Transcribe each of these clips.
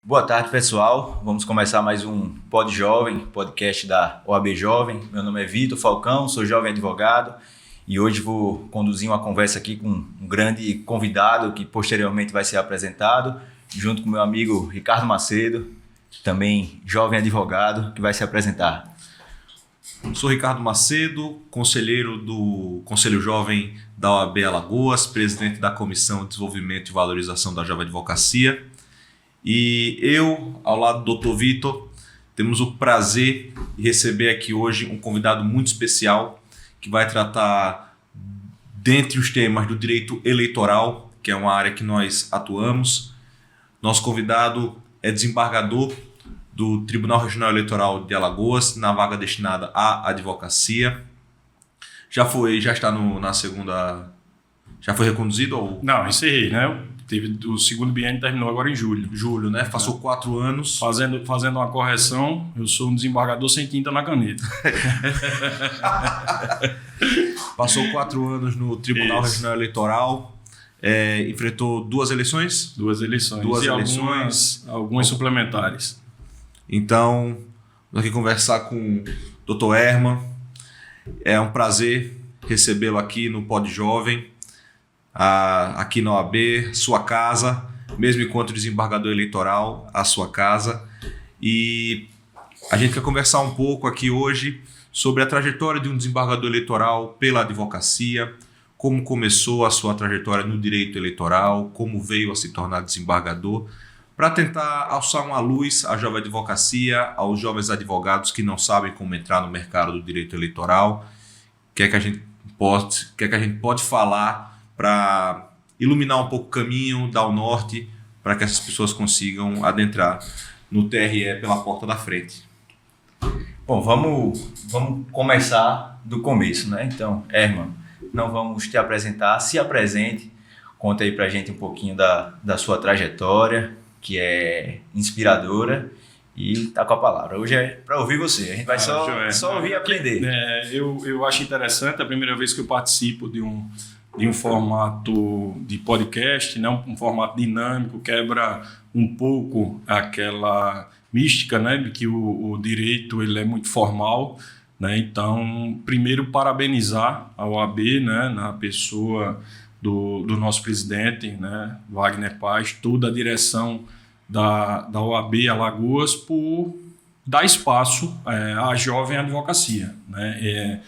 Boa tarde, pessoal. Vamos começar mais um Pod Jovem, podcast da OAB Jovem. Meu nome é Vitor Falcão, sou jovem advogado e hoje vou conduzir uma conversa aqui com um grande convidado que posteriormente vai ser apresentado, junto com meu amigo Ricardo Macedo, também jovem advogado, que vai se apresentar. Sou Ricardo Macedo, conselheiro do Conselho Jovem da OAB Alagoas, presidente da Comissão de Desenvolvimento e Valorização da Jovem Advocacia. E eu, ao lado do Dr. Vitor, temos o prazer de receber aqui hoje um convidado muito especial que vai tratar, dentre os temas, do direito eleitoral, que é uma área que nós atuamos. Nosso convidado é desembargador do Tribunal Regional Eleitoral de Alagoas, na vaga destinada à advocacia. Já está na segunda... Já foi reconduzido? Ou... Não, encerrei, né? O segundo biênio terminou agora em julho. Julho, né? Passou 4 anos. Fazendo uma correção, eu sou um desembargador sem tinta na caneta. Passou 4 anos no Tribunal Regional Eleitoral. Enfrentou 2 eleições? 2 eleições. Duas eleições. Algumas suplementares. Então, vamos aqui conversar com o Dr. Herman. É um prazer recebê-lo aqui no Pod Jovem. Aqui na OAB, sua casa, mesmo enquanto desembargador eleitoral, a sua casa. E a gente quer conversar um pouco aqui hoje sobre a trajetória de um desembargador eleitoral pela advocacia, como começou a sua trajetória no direito eleitoral, como veio a se tornar desembargador, para tentar alçar uma luz à jovem advocacia, aos jovens advogados que não sabem como entrar no mercado do direito eleitoral. O que é que a gente pode falar para iluminar um pouco o caminho, dar o norte, para que essas pessoas consigam adentrar no TRE pela porta da frente. Bom, vamos começar do começo, né? Então, Herman, não vamos te apresentar, se apresente, conta aí pra gente um pouquinho da sua trajetória, que é inspiradora, e tá com a palavra. Hoje é para ouvir você, a gente vai só ouvir e aprender. Eu acho interessante, é a primeira vez que eu participo de um formato de podcast, né? Um formato dinâmico, quebra um pouco aquela mística, né? De que o direito ele é muito formal, né? Então, primeiro, parabenizar a OAB, né? Na pessoa do nosso presidente, né? Wagner Paz, toda a direção da OAB Alagoas por dar espaço à jovem advocacia, né?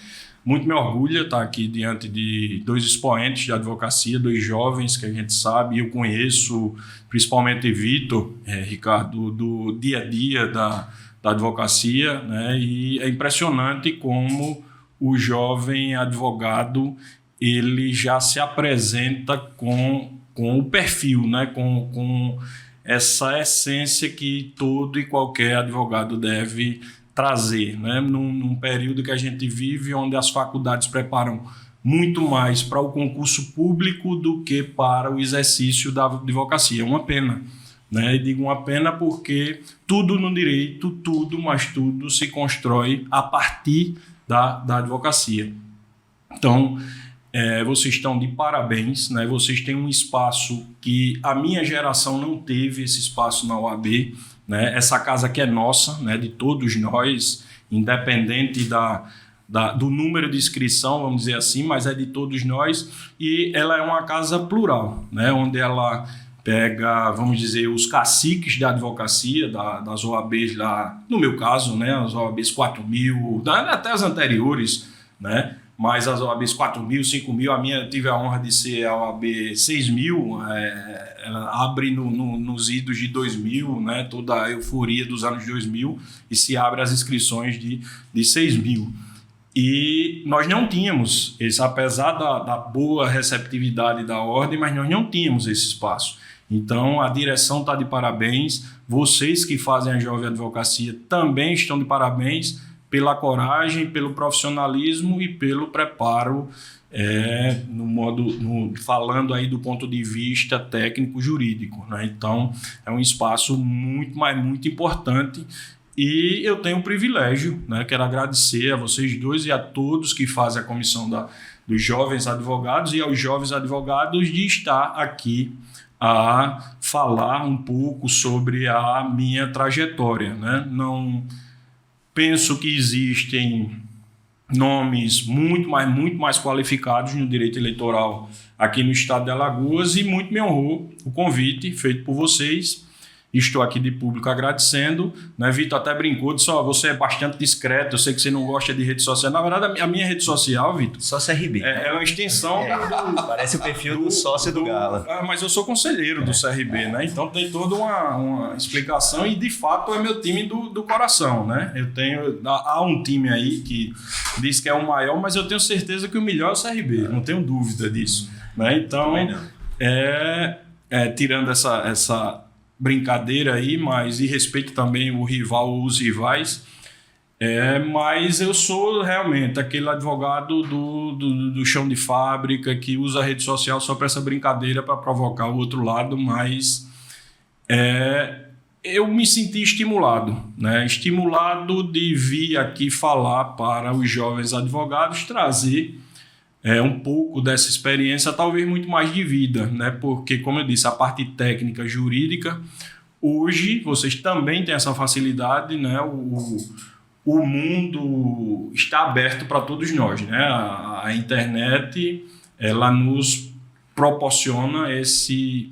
Muito me orgulha estar aqui diante de 2 expoentes de advocacia, 2 jovens que a gente sabe, eu conheço, principalmente Vitor, Ricardo, do dia a dia da advocacia, né? E é impressionante como o jovem advogado ele já se apresenta com o perfil, né? Com essa essência que todo e qualquer advogado deve trazer, né? Num período que a gente vive, onde as faculdades preparam muito mais para o concurso público do que para o exercício da advocacia. É uma pena, né? E digo uma pena porque tudo no direito, mas tudo se constrói a partir da advocacia. Então, vocês estão de parabéns, né? Vocês têm um espaço que a minha geração não teve, esse espaço na OAB, né? Essa casa que é nossa, né? De todos nós, independente do número de inscrição, vamos dizer assim, mas é de todos nós, e ela é uma casa plural, né? Onde ela pega, vamos dizer, os caciques da advocacia, das OABs lá, no meu caso, né? As OABs 4.000, até as anteriores, né? Mas as OABs 4.000, 5.000, a minha tive a honra de ser a OAB 6.000, ela abre nos idos de 2000, né, toda a euforia dos anos 2000, e se abre as inscrições de 6.000. E nós não tínhamos, apesar da boa receptividade da ordem, mas nós não tínhamos esse espaço. Então, a direção está de parabéns, vocês que fazem a jovem advocacia também estão de parabéns, pela coragem, pelo profissionalismo e pelo preparo, falando aí do ponto de vista técnico-jurídico, né? Então, é um espaço muito, mas muito importante e eu tenho o privilégio, né? Quero agradecer a vocês 2 e a todos que fazem a comissão dos jovens advogados e aos jovens advogados de estar aqui a falar um pouco sobre a minha trajetória, né? Não penso que existem nomes muito mais qualificados no direito eleitoral aqui no estado de Alagoas, e muito me honrou o convite feito por vocês. Estou aqui de público agradecendo, né? Vitor até brincou, disse: você é bastante discreto, eu sei que você não gosta de rede social. Na verdade, a minha rede social, Vitor, Só CRB. é uma extensão Parece o perfil do sócio do Gala. Mas eu sou conselheiro do CRB, né? Então tem toda uma explicação, e de fato é meu time do coração, né? Há um time aí que diz que é o maior, mas eu tenho certeza que o melhor é o CRB, não tenho dúvida disso, né? Então, tirando essa brincadeira aí, mas e respeito também o rival ou os rivais, mas eu sou realmente aquele advogado do chão de fábrica que usa a rede social só para essa brincadeira, para provocar o outro lado, mas eu me senti estimulado, né? Estimulado de vir aqui falar para os jovens advogados, trazer um pouco dessa experiência, talvez muito mais de vida, né? Porque, como eu disse, a parte técnica, jurídica, hoje vocês também têm essa facilidade, né? O mundo está aberto para todos nós, né? A internet, ela nos proporciona esse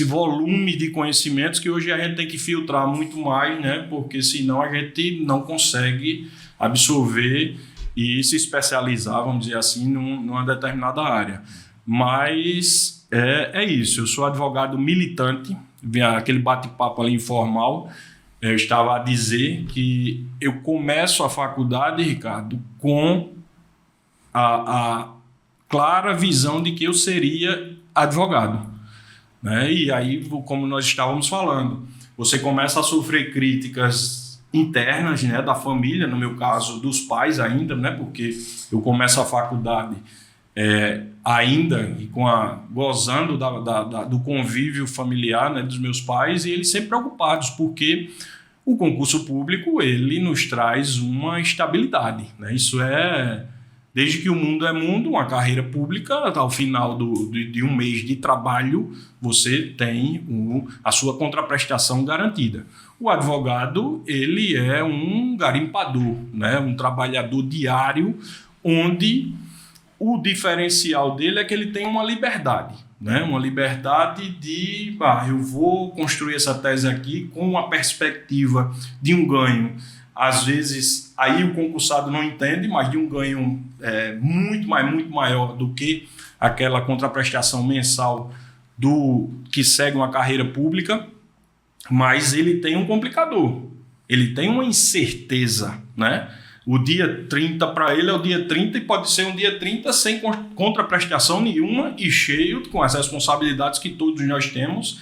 volume de conhecimentos que hoje a gente tem que filtrar muito mais, né? Porque senão a gente não consegue absorver e se especializar, vamos dizer assim, numa determinada área. Mas é isso, eu sou advogado militante, aquele bate-papo ali informal. Eu estava a dizer que eu começo a faculdade, Ricardo, com a clara visão de que eu seria advogado, né? E aí, como nós estávamos falando, você começa a sofrer críticas internas, né, da família, no meu caso dos pais ainda, né, porque eu começo a faculdade ainda e gozando do convívio familiar, né, dos meus pais, e eles sempre preocupados, porque o concurso público ele nos traz uma estabilidade, né? Isso desde que o mundo é mundo, uma carreira pública, ao final de um mês de trabalho, você tem a sua contraprestação garantida. O advogado, ele é um garimpador, né? Um trabalhador diário, onde o diferencial dele é que ele tem uma liberdade, né? Uma liberdade de, eu vou construir essa tese aqui com uma perspectiva de um ganho. Às vezes, aí o concursado não entende, mas de um ganho muito maior do que aquela contraprestação mensal que segue uma carreira pública, mas ele tem um complicador, ele tem uma incerteza, né? O dia 30 para ele é o dia 30 e pode ser um dia 30 sem contraprestação nenhuma e cheio com as responsabilidades que todos nós temos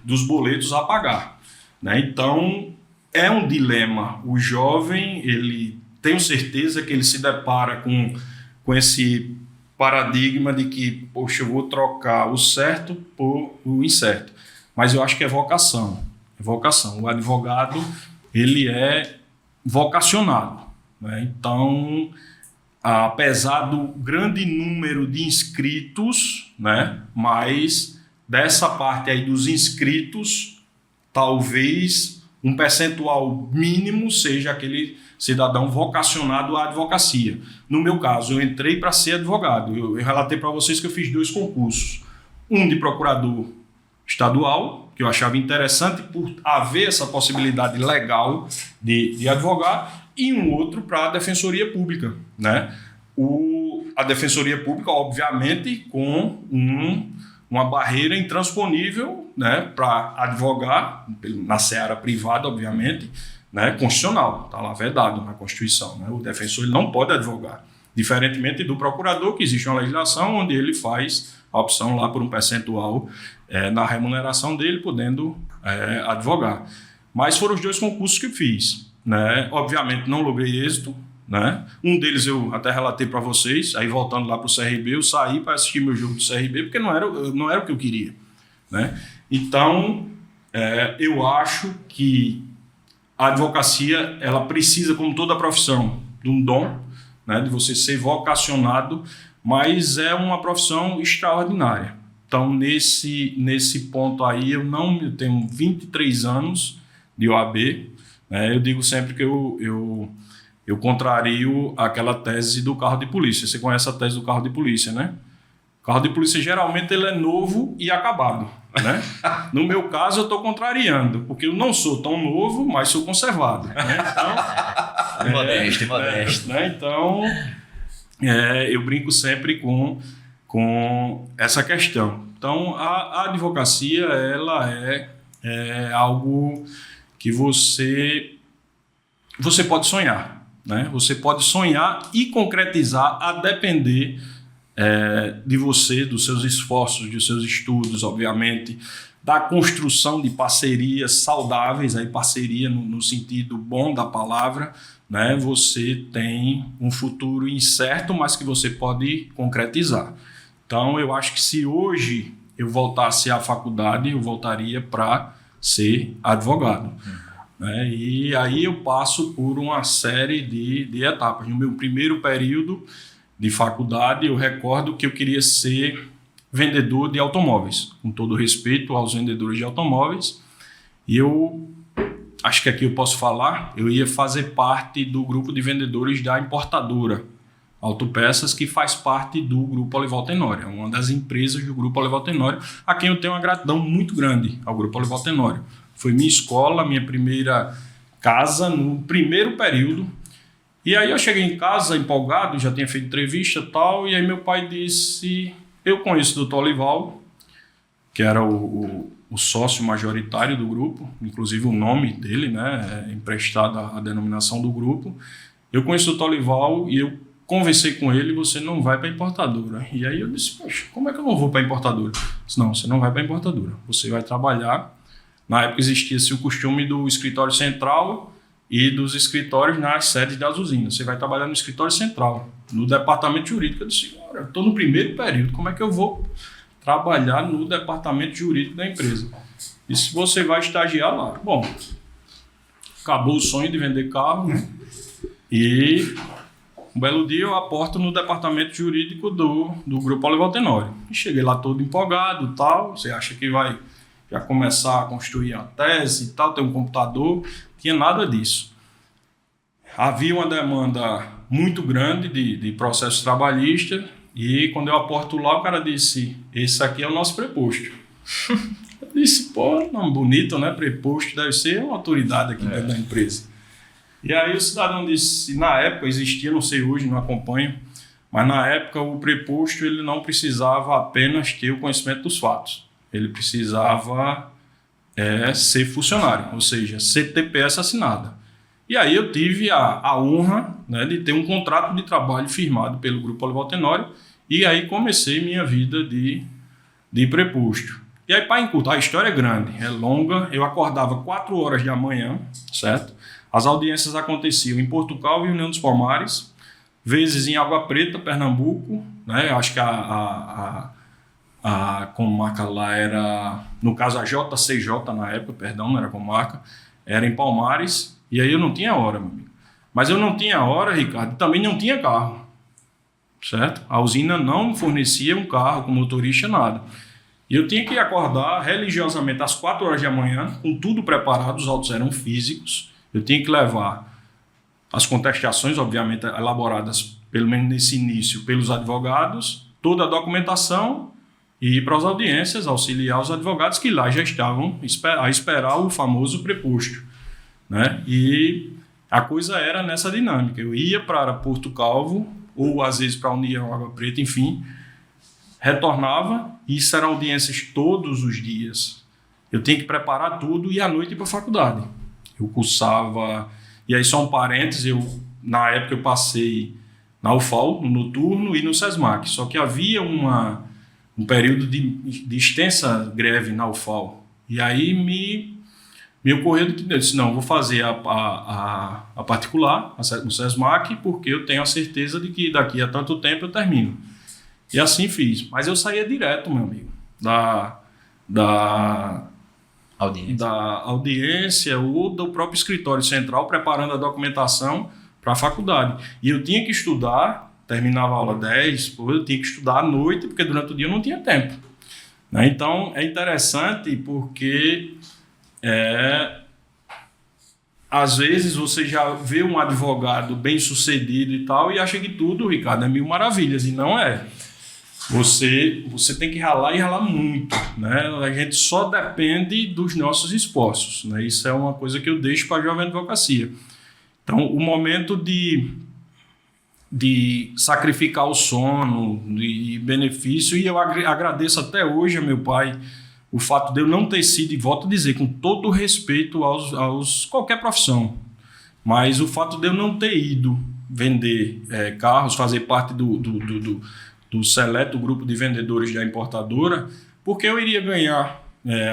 dos boletos a pagar, né? Então, é um dilema. O jovem, ele tenho certeza que ele se depara com esse paradigma de que, poxa, eu vou trocar o certo por o incerto. Mas eu acho que é vocação. É vocação. O advogado, ele é vocacionado, né? Então, apesar do grande número de inscritos, né? Mas dessa parte aí dos inscritos, talvez um percentual mínimo seja aquele cidadão vocacionado à advocacia. No meu caso, eu entrei para ser advogado. Eu relatei para vocês que eu fiz 2 concursos. Um de procurador estadual, que eu achava interessante por haver essa possibilidade legal de advogar, e um outro para a Defensoria Pública, né? A Defensoria Pública, obviamente, com uma barreira intransponível, né, para advogar, na seara privada, obviamente, né, constitucional, está lá vedado na Constituição, né? O defensor ele não pode advogar, diferentemente do procurador, que existe uma legislação onde ele faz a opção lá por um percentual na remuneração dele, podendo advogar. Mas foram os 2 concursos que eu fiz, né? Obviamente não logrei êxito, né? Um deles eu até relatei para vocês, aí voltando lá para o CRB, eu saí para assistir meu jogo do CRB, porque não era o que eu queria, né? Então, eu acho que a advocacia, ela precisa, como toda profissão, de um dom, né, de você ser vocacionado, mas é uma profissão extraordinária. Então, nesse ponto aí, eu tenho 23 anos de OAB, né? Eu digo sempre que eu contrario aquela tese do carro de polícia. Você conhece a tese do carro de polícia, né? O carro de polícia, geralmente, ele é novo e acabado, né? No meu caso, eu estou contrariando, porque eu não sou tão novo, mas sou conservado, né? Então, modesto. Né? Então, eu brinco sempre com essa questão. Então, a advocacia, ela é algo que você pode sonhar, né? Você pode sonhar e concretizar a depender de você, dos seus esforços, dos seus estudos, obviamente, da construção de parcerias saudáveis, aí parceria no sentido bom da palavra, né? Você tem um futuro incerto, mas que você pode concretizar. Então, eu acho que se hoje eu voltasse à faculdade, eu voltaria para ser advogado. Né? E aí eu passo por uma série de etapas. No meu primeiro período de faculdade, eu recordo que eu queria ser vendedor de automóveis, com todo respeito aos vendedores de automóveis. E eu acho que aqui eu posso falar, eu ia fazer parte do grupo de vendedores da importadora Autopeças, que faz parte do Grupo Olival Tenório, uma das empresas do Grupo Olival Tenório, a quem eu tenho uma gratidão muito grande ao Grupo Olival Tenório. Foi minha escola, minha primeira casa no primeiro período. E aí eu cheguei em casa empolgado, já tinha feito entrevista e tal, e aí meu pai disse, eu conheço o Dr. Olival, que era o sócio majoritário do grupo, inclusive o nome dele, né, é emprestado à denominação do grupo. Eu conheço o Dr. Olival e eu conversei com ele, você não vai para a importadora. E aí eu disse, poxa, como é que eu não vou para a importadora? Eu disse, não, você não vai para a importadora, você vai trabalhar. Na época existia-se o costume do escritório central e dos escritórios nas sedes das usinas. Você vai trabalhar no escritório central, no departamento jurídico. Eu disse, olha, eu estou no primeiro período, como é que eu vou trabalhar no departamento jurídico da empresa? E se você vai estagiar lá? Bom, acabou o sonho de vender carro, né? E um belo dia eu aporto no departamento jurídico do Grupo Olival Tenório. E cheguei lá todo empolgado e tal. Você acha que vai já começar a construir a tese e tal, ter um computador? Não tinha nada disso. Havia uma demanda muito grande de processos trabalhistas e quando eu aporto lá, o cara disse, esse aqui é o nosso preposto. Eu disse, pô, nome bonito, né? Preposto deve ser uma autoridade aqui dentro da empresa. E aí o cidadão disse, na época existia, não sei hoje, não acompanho, mas na época o preposto ele não precisava apenas ter o conhecimento dos fatos. Ele precisava ser funcionário, ou seja, CTPS assinada. E aí eu tive a honra, né, de ter um contrato de trabalho firmado pelo Grupo Olival Tenório e aí comecei minha vida de preposto. E aí, para encurtar, a história é grande, é longa, eu acordava 4 horas da manhã, certo? As audiências aconteciam em Portugal e União dos Palmares, vezes em Água Preta, Pernambuco, né? Acho que a comarca lá era, no caso a JCJ na época, perdão, não era comarca, era em Palmares, e aí eu não tinha hora, meu amigo. Mas eu não tinha hora, Ricardo, também não tinha carro, certo? A usina não fornecia um carro com motorista, nada. E eu tinha que acordar religiosamente às 4 horas da manhã, com tudo preparado, os autos eram físicos, eu tinha que levar as contestações, obviamente, elaboradas, pelo menos nesse início, pelos advogados, toda a documentação e ir para as audiências, auxiliar os advogados que lá já estavam a esperar o famoso preposto, né? E a coisa era nessa dinâmica. Eu ia para Porto Calvo, ou às vezes para a União Água Preta, enfim, retornava, e isso eram audiências todos os dias. Eu tinha que preparar tudo e à noite ir para a faculdade. Eu cursava, e aí só um parênteses, na época eu passei na UFAL, no noturno e no SESMAC, só que havia um período de extensa greve na UFAL, e aí me ocorreu que eu disse, não, vou fazer a particular, no SESMAC, porque eu tenho a certeza de que daqui a tanto tempo eu termino. E assim fiz, mas eu saía direto, meu amigo, da audiência ou do próprio escritório central, preparando a documentação para a faculdade. E eu tinha que estudar, terminava a aula 10, eu tinha que estudar à noite, porque durante o dia eu não tinha tempo. Né? Então, é interessante porque às vezes você já vê um advogado bem sucedido e tal e acha que tudo, Ricardo, é mil maravilhas, e não é. Você tem que ralar e ralar muito, né? A gente só depende dos nossos esforços, né? Isso é uma coisa que eu deixo para a Jovem Advocacia. Então, o momento de sacrificar o sono e benefício, e eu agradeço até hoje a meu pai o fato de eu não ter sido, e volto a dizer, com todo o respeito aos qualquer profissão, mas o fato de eu não ter ido vender carros, fazer parte do seleto grupo de vendedores da importadora, porque eu iria ganhar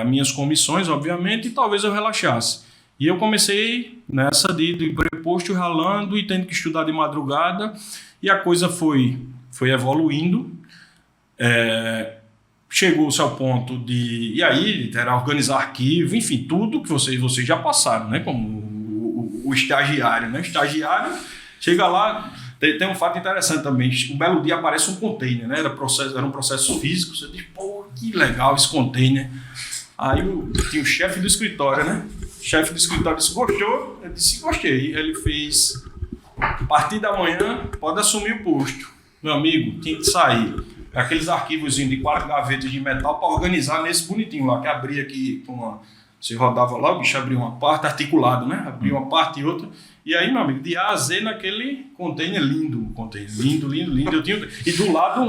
as minhas comissões, obviamente, e talvez eu relaxasse. E eu comecei nessa de preposto, ralando e tendo que estudar de madrugada, e a coisa foi evoluindo. Chegou-se ao ponto de... E aí, era organizar arquivo, enfim, tudo que vocês já passaram, né? Como o estagiário, né? O estagiário chega lá... Tem um fato interessante também. Um belo dia aparece um container, né? Era um processo físico. Você diz, pô, que legal esse container. Aí tinha o chefe do escritório, né? O chefe do escritório disse, gostou? Eu disse, gostei. Ele fez, a partir da manhã, pode assumir o posto. Meu amigo, tinha que sair. Aqueles arquivos de 4 gavetas de metal para organizar nesse bonitinho lá, que abria aqui, você rodava lá, o bicho abria uma parte, articulado, né? Abria uma parte e outra. E aí, meu amigo, de A a Z naquele container lindo. Lindo. E do lado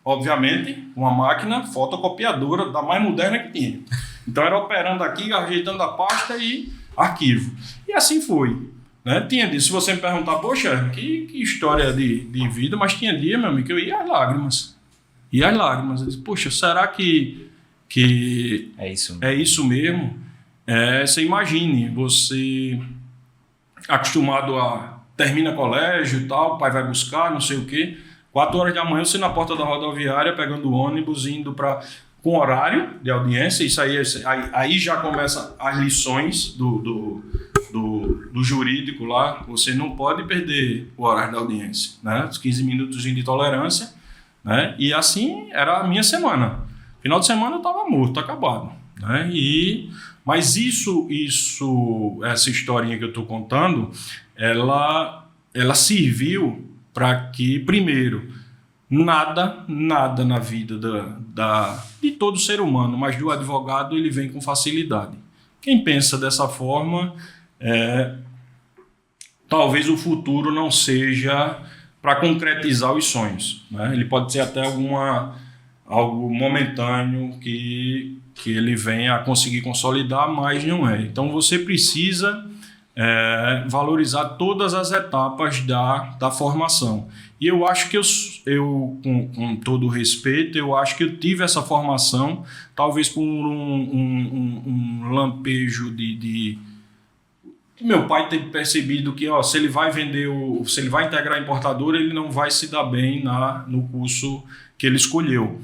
obviamente, uma máquina fotocopiadora da mais moderna que tinha. Então era operando aqui, ajeitando a pasta e arquivo. E assim foi. Né? Tinha dia, se você me perguntar, poxa, que história de vida, mas tinha dia, meu amigo, que eu ia às lágrimas. Eu disse, poxa, será que é isso mesmo? Você imagine, você acostumado a termina colégio e tal, o pai vai buscar, não sei o quê, 4 horas da manhã você na porta da rodoviária pegando o ônibus, indo com horário de audiência. Isso aí já começa as lições do jurídico lá. Você não pode perder o horário da audiência, né? Os 15 minutos de tolerância, né? E assim era a minha semana. Final de semana eu estava morto, acabado, né? Mas essa historinha que eu estou contando, ela serviu para que, primeiro, nada na vida de todo ser humano, mas do advogado ele vem com facilidade. Quem pensa dessa forma, talvez o futuro não seja para concretizar os sonhos, né? Ele pode ser até algo momentâneo que ele venha a conseguir consolidar, mas não é. Então você precisa valorizar todas as etapas da formação. E eu acho que eu com todo respeito, eu acho que eu tive essa formação, talvez por um lampejo de meu pai ter percebido que se ele vai se ele vai integrar a importadora, ele não vai se dar bem no curso que ele escolheu.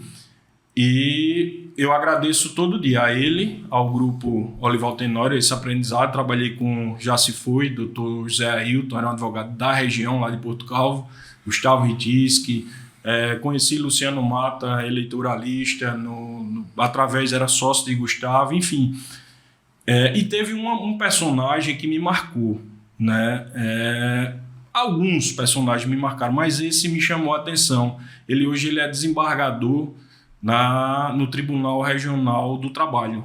E eu agradeço todo dia a ele, ao grupo Olival Tenório, esse aprendizado. Trabalhei com, já se foi, doutor José Ailton, era um advogado da região lá de Porto Calvo, Gustavo Ritischi, conheci Luciano Mata, eleitoralista, através, era sócio de Gustavo, enfim. E teve um personagem que me marcou, né? Alguns personagens me marcaram, mas esse me chamou a atenção. Hoje ele é desembargador no Tribunal Regional do Trabalho,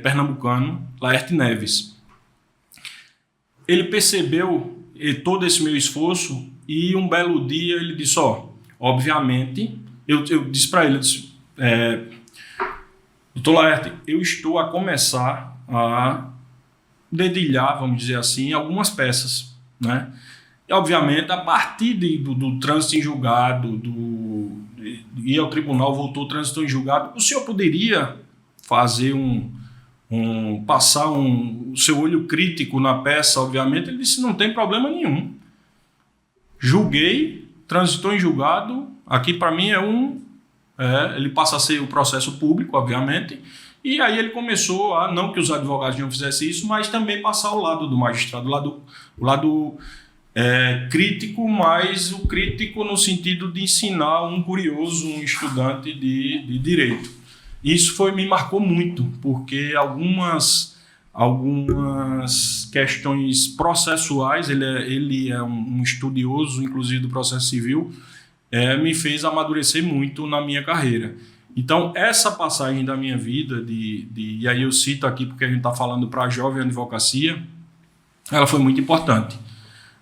pernambucano, Laerte Neves. Ele percebeu todo esse meu esforço e um belo dia ele disse, obviamente, eu disse para ele, doutor Laerte, eu estou a começar a dedilhar, vamos dizer assim, algumas peças, né? E, obviamente, a partir do trânsito em julgado, ir ao tribunal, voltou o trânsito em julgado, o senhor poderia fazer passar o seu olho crítico na peça, obviamente? Ele disse, não tem problema nenhum. Julguei, transitou em julgado, aqui para mim ele passa a ser o processo público, obviamente, e aí ele começou a, não que os advogados não fizessem isso, mas também passar ao lado do magistrado, o lado crítico, mas o crítico no sentido de ensinar um curioso, um estudante de direito. Isso me marcou muito, porque algumas questões processuais, ele é um estudioso, inclusive do processo civil, me fez amadurecer muito na minha carreira. Então, essa passagem da minha vida, e aí eu cito aqui porque a gente está falando para a jovem advocacia, ela foi muito importante,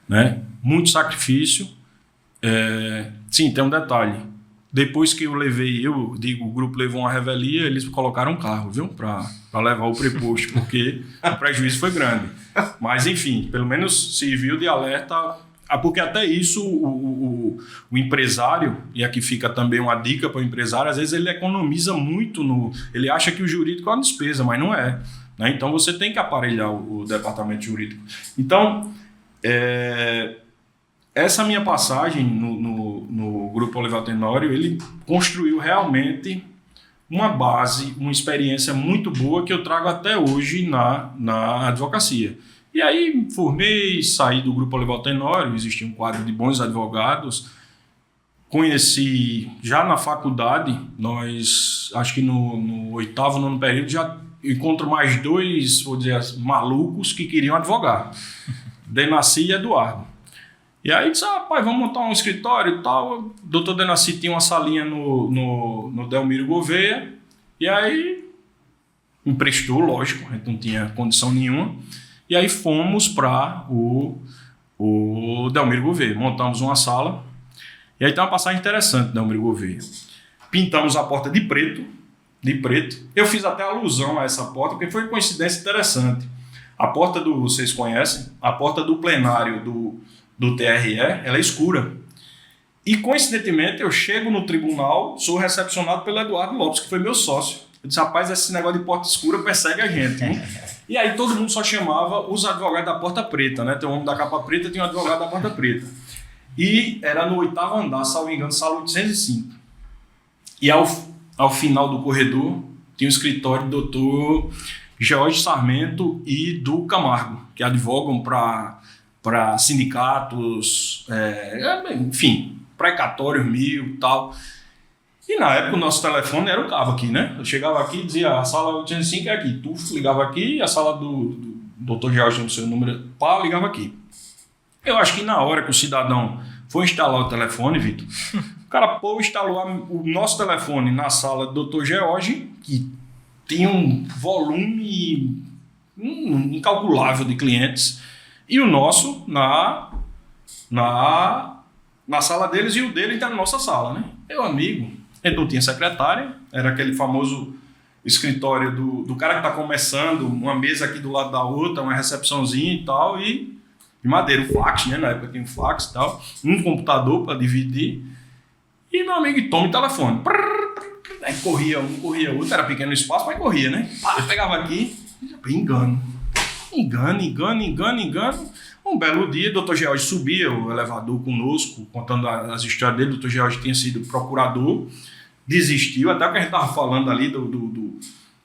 né? Muito sacrifício. Sim, tem um detalhe. Depois que o grupo levou uma revelia, eles colocaram um carro, viu? Para levar o preposto, porque o prejuízo foi grande. Mas, enfim, pelo menos serviu de alerta, porque até isso o empresário, e aqui fica também uma dica para o empresário, às vezes ele economiza muito, ele acha que o jurídico é uma despesa, mas não é. Né? Então, você tem que aparelhar o departamento jurídico. Então, essa minha passagem no Grupo Olival Tenório, ele construiu realmente uma base, uma experiência muito boa que eu trago até hoje na advocacia. E aí formei, saí do Grupo Olival Tenório, existia um quadro de bons advogados, conheci já na faculdade, acho que no 8º, 9º período, já encontro mais 2, vou dizer, malucos que queriam advogar, Denaci e Eduardo. E aí disse, rapaz, vamos montar um escritório e tal. O doutor Denaci tinha uma salinha no Delmiro Gouveia, e aí emprestou, lógico, a gente não tinha condição nenhuma. E aí fomos para o Delmiro Gouveia, montamos uma sala, e aí tem uma passagem interessante do Delmiro Gouveia. Pintamos a porta de preto, eu fiz até alusão a essa porta, porque foi uma coincidência interessante. A porta vocês conhecem, a porta do plenário do TRE, ela é escura. E, coincidentemente, eu chego no tribunal, sou recepcionado pelo Eduardo Lopes, que foi meu sócio. Eu disse, rapaz, esse negócio de porta escura persegue a gente. E aí todo mundo só chamava os advogados da porta preta, né? Tem um homem da capa preta, tem um advogado da porta preta. E era no 8º andar, salvo engano, sala 805. E ao final do corredor, tinha o escritório do doutor George Sarmento e do Camargo, que advogam para sindicatos, enfim, precatórios mil e tal. E na época o nosso telefone era o cabo aqui, né? Eu chegava aqui e dizia, a sala 805 é aqui. Tu ligava aqui, a sala do Dr. George, no seu número, ligava aqui. Eu acho que na hora que o cidadão foi instalar o telefone, Vitor, o cara instalou o nosso telefone na sala do Dr. George, que tinha um volume incalculável de clientes, e o nosso na sala deles, e o dele está na nossa sala, né? Meu amigo, ele não tinha secretária, era aquele famoso escritório do cara que está começando, uma mesa aqui do lado da outra, uma recepçãozinha e tal, e de madeira, o fax, né? Na época tinha um fax e tal, um computador para dividir, e meu amigo, toma o telefone. Aí corria um, corria outro, era pequeno espaço, mas corria, né? Pegava aqui, engano. Um belo dia, o Dr. George subia o elevador conosco, contando as histórias dele. O Dr. George tinha sido procurador, desistiu, até o que a gente estava falando ali,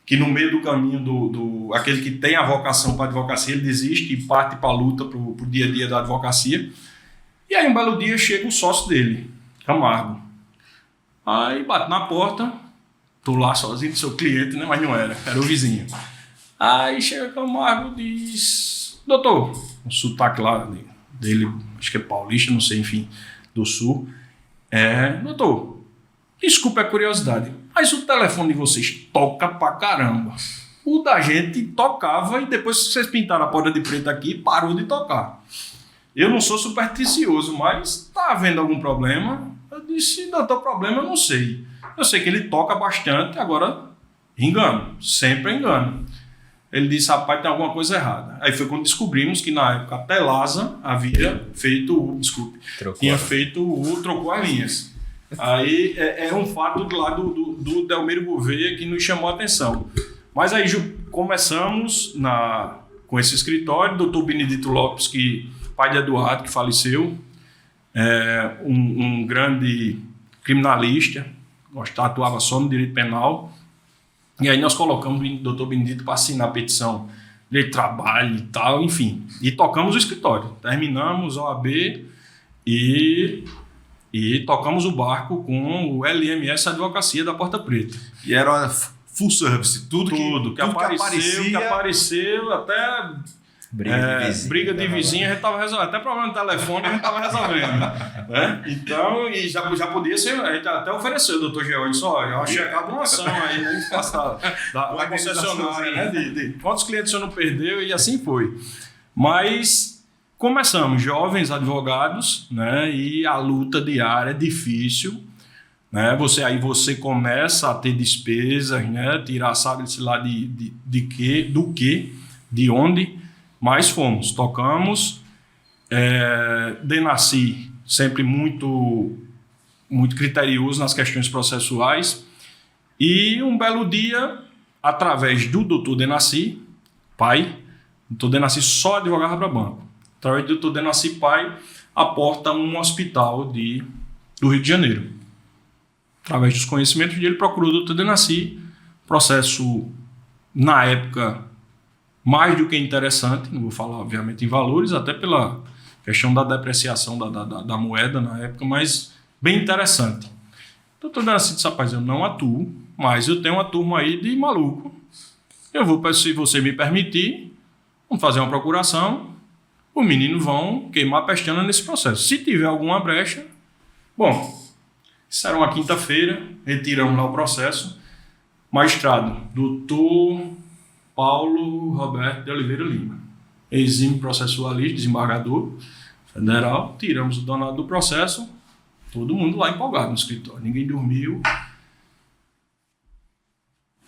que no meio do caminho, aquele que tem a vocação para a advocacia, ele desiste e parte para a luta, para o dia a dia da advocacia. E aí, um belo dia, chega o sócio dele, Camargo. Aí, bate na porta, tô lá sozinho, seu cliente, né? Mas não era o vizinho. Aí chega Camargo e diz, doutor, o sotaque lá dele, acho que é paulista, não sei, enfim, do sul. Doutor, desculpa a curiosidade, mas o telefone de vocês toca pra caramba. O da gente tocava e depois que vocês pintaram a porta de preto aqui, parou de tocar. Eu não sou supersticioso, mas tá havendo algum problema? Eu disse, doutor, problema eu não sei. Eu sei que ele toca bastante, agora engano, sempre engano. Ele disse, rapaz, tem alguma coisa errada. Aí foi quando descobrimos que na época a Telasa havia feito trocou as linhas. Aí é um fato lá do Delmiro Gouveia que nos chamou a atenção. Mas aí começamos com esse escritório, doutor Benedito Lopes, pai de Eduardo, que faleceu, um grande criminalista, atuava só no direito penal. E aí nós colocamos o doutor Benedito para assinar a petição de trabalho e tal, enfim. E tocamos o escritório. Terminamos a OAB e tocamos o barco com o LMS Advocacia da Porta Preta. E era full service, tudo que apareceu, até briga de vizinho a gente estava resolvendo, até problema de telefone a gente estava resolvendo. Né? Então, e já podia ser, a gente até ofereceu, doutor George, só, eu achei a doação aí, né, da concessionária, né, de quantos clientes o senhor não perdeu, e assim foi. Mas começamos, jovens advogados, né, e a luta diária é difícil, né, você começa a ter despesas, né, tirar, sabe-se lá de onde, mas tocamos, Denacy sempre muito criterioso nas questões processuais, e um belo dia, através do doutor Denacy, pai, o doutor Denacy só advogava para banco, através do doutor Denacy pai, aporta um hospital do Rio de Janeiro. Através dos conhecimentos dele, procurou o doutor Denacy, processo, na época, mais do que interessante, não vou falar, obviamente, em valores, até pela questão da depreciação da moeda na época, mas bem interessante. O doutor Denacy disse, rapaz, eu não atuo, mas eu tenho uma turma aí de maluco. Eu vou, se você me permitir, vamos fazer uma procuração, os meninos vão queimar a pestana nesse processo. Se tiver alguma brecha, bom, isso era uma quinta-feira, retiramos lá o processo. Magistrado, doutor Paulo Roberto de Oliveira Lima, exímio processualista, desembargador federal, tiramos o danado do processo, todo mundo lá empolgado no escritório, ninguém dormiu.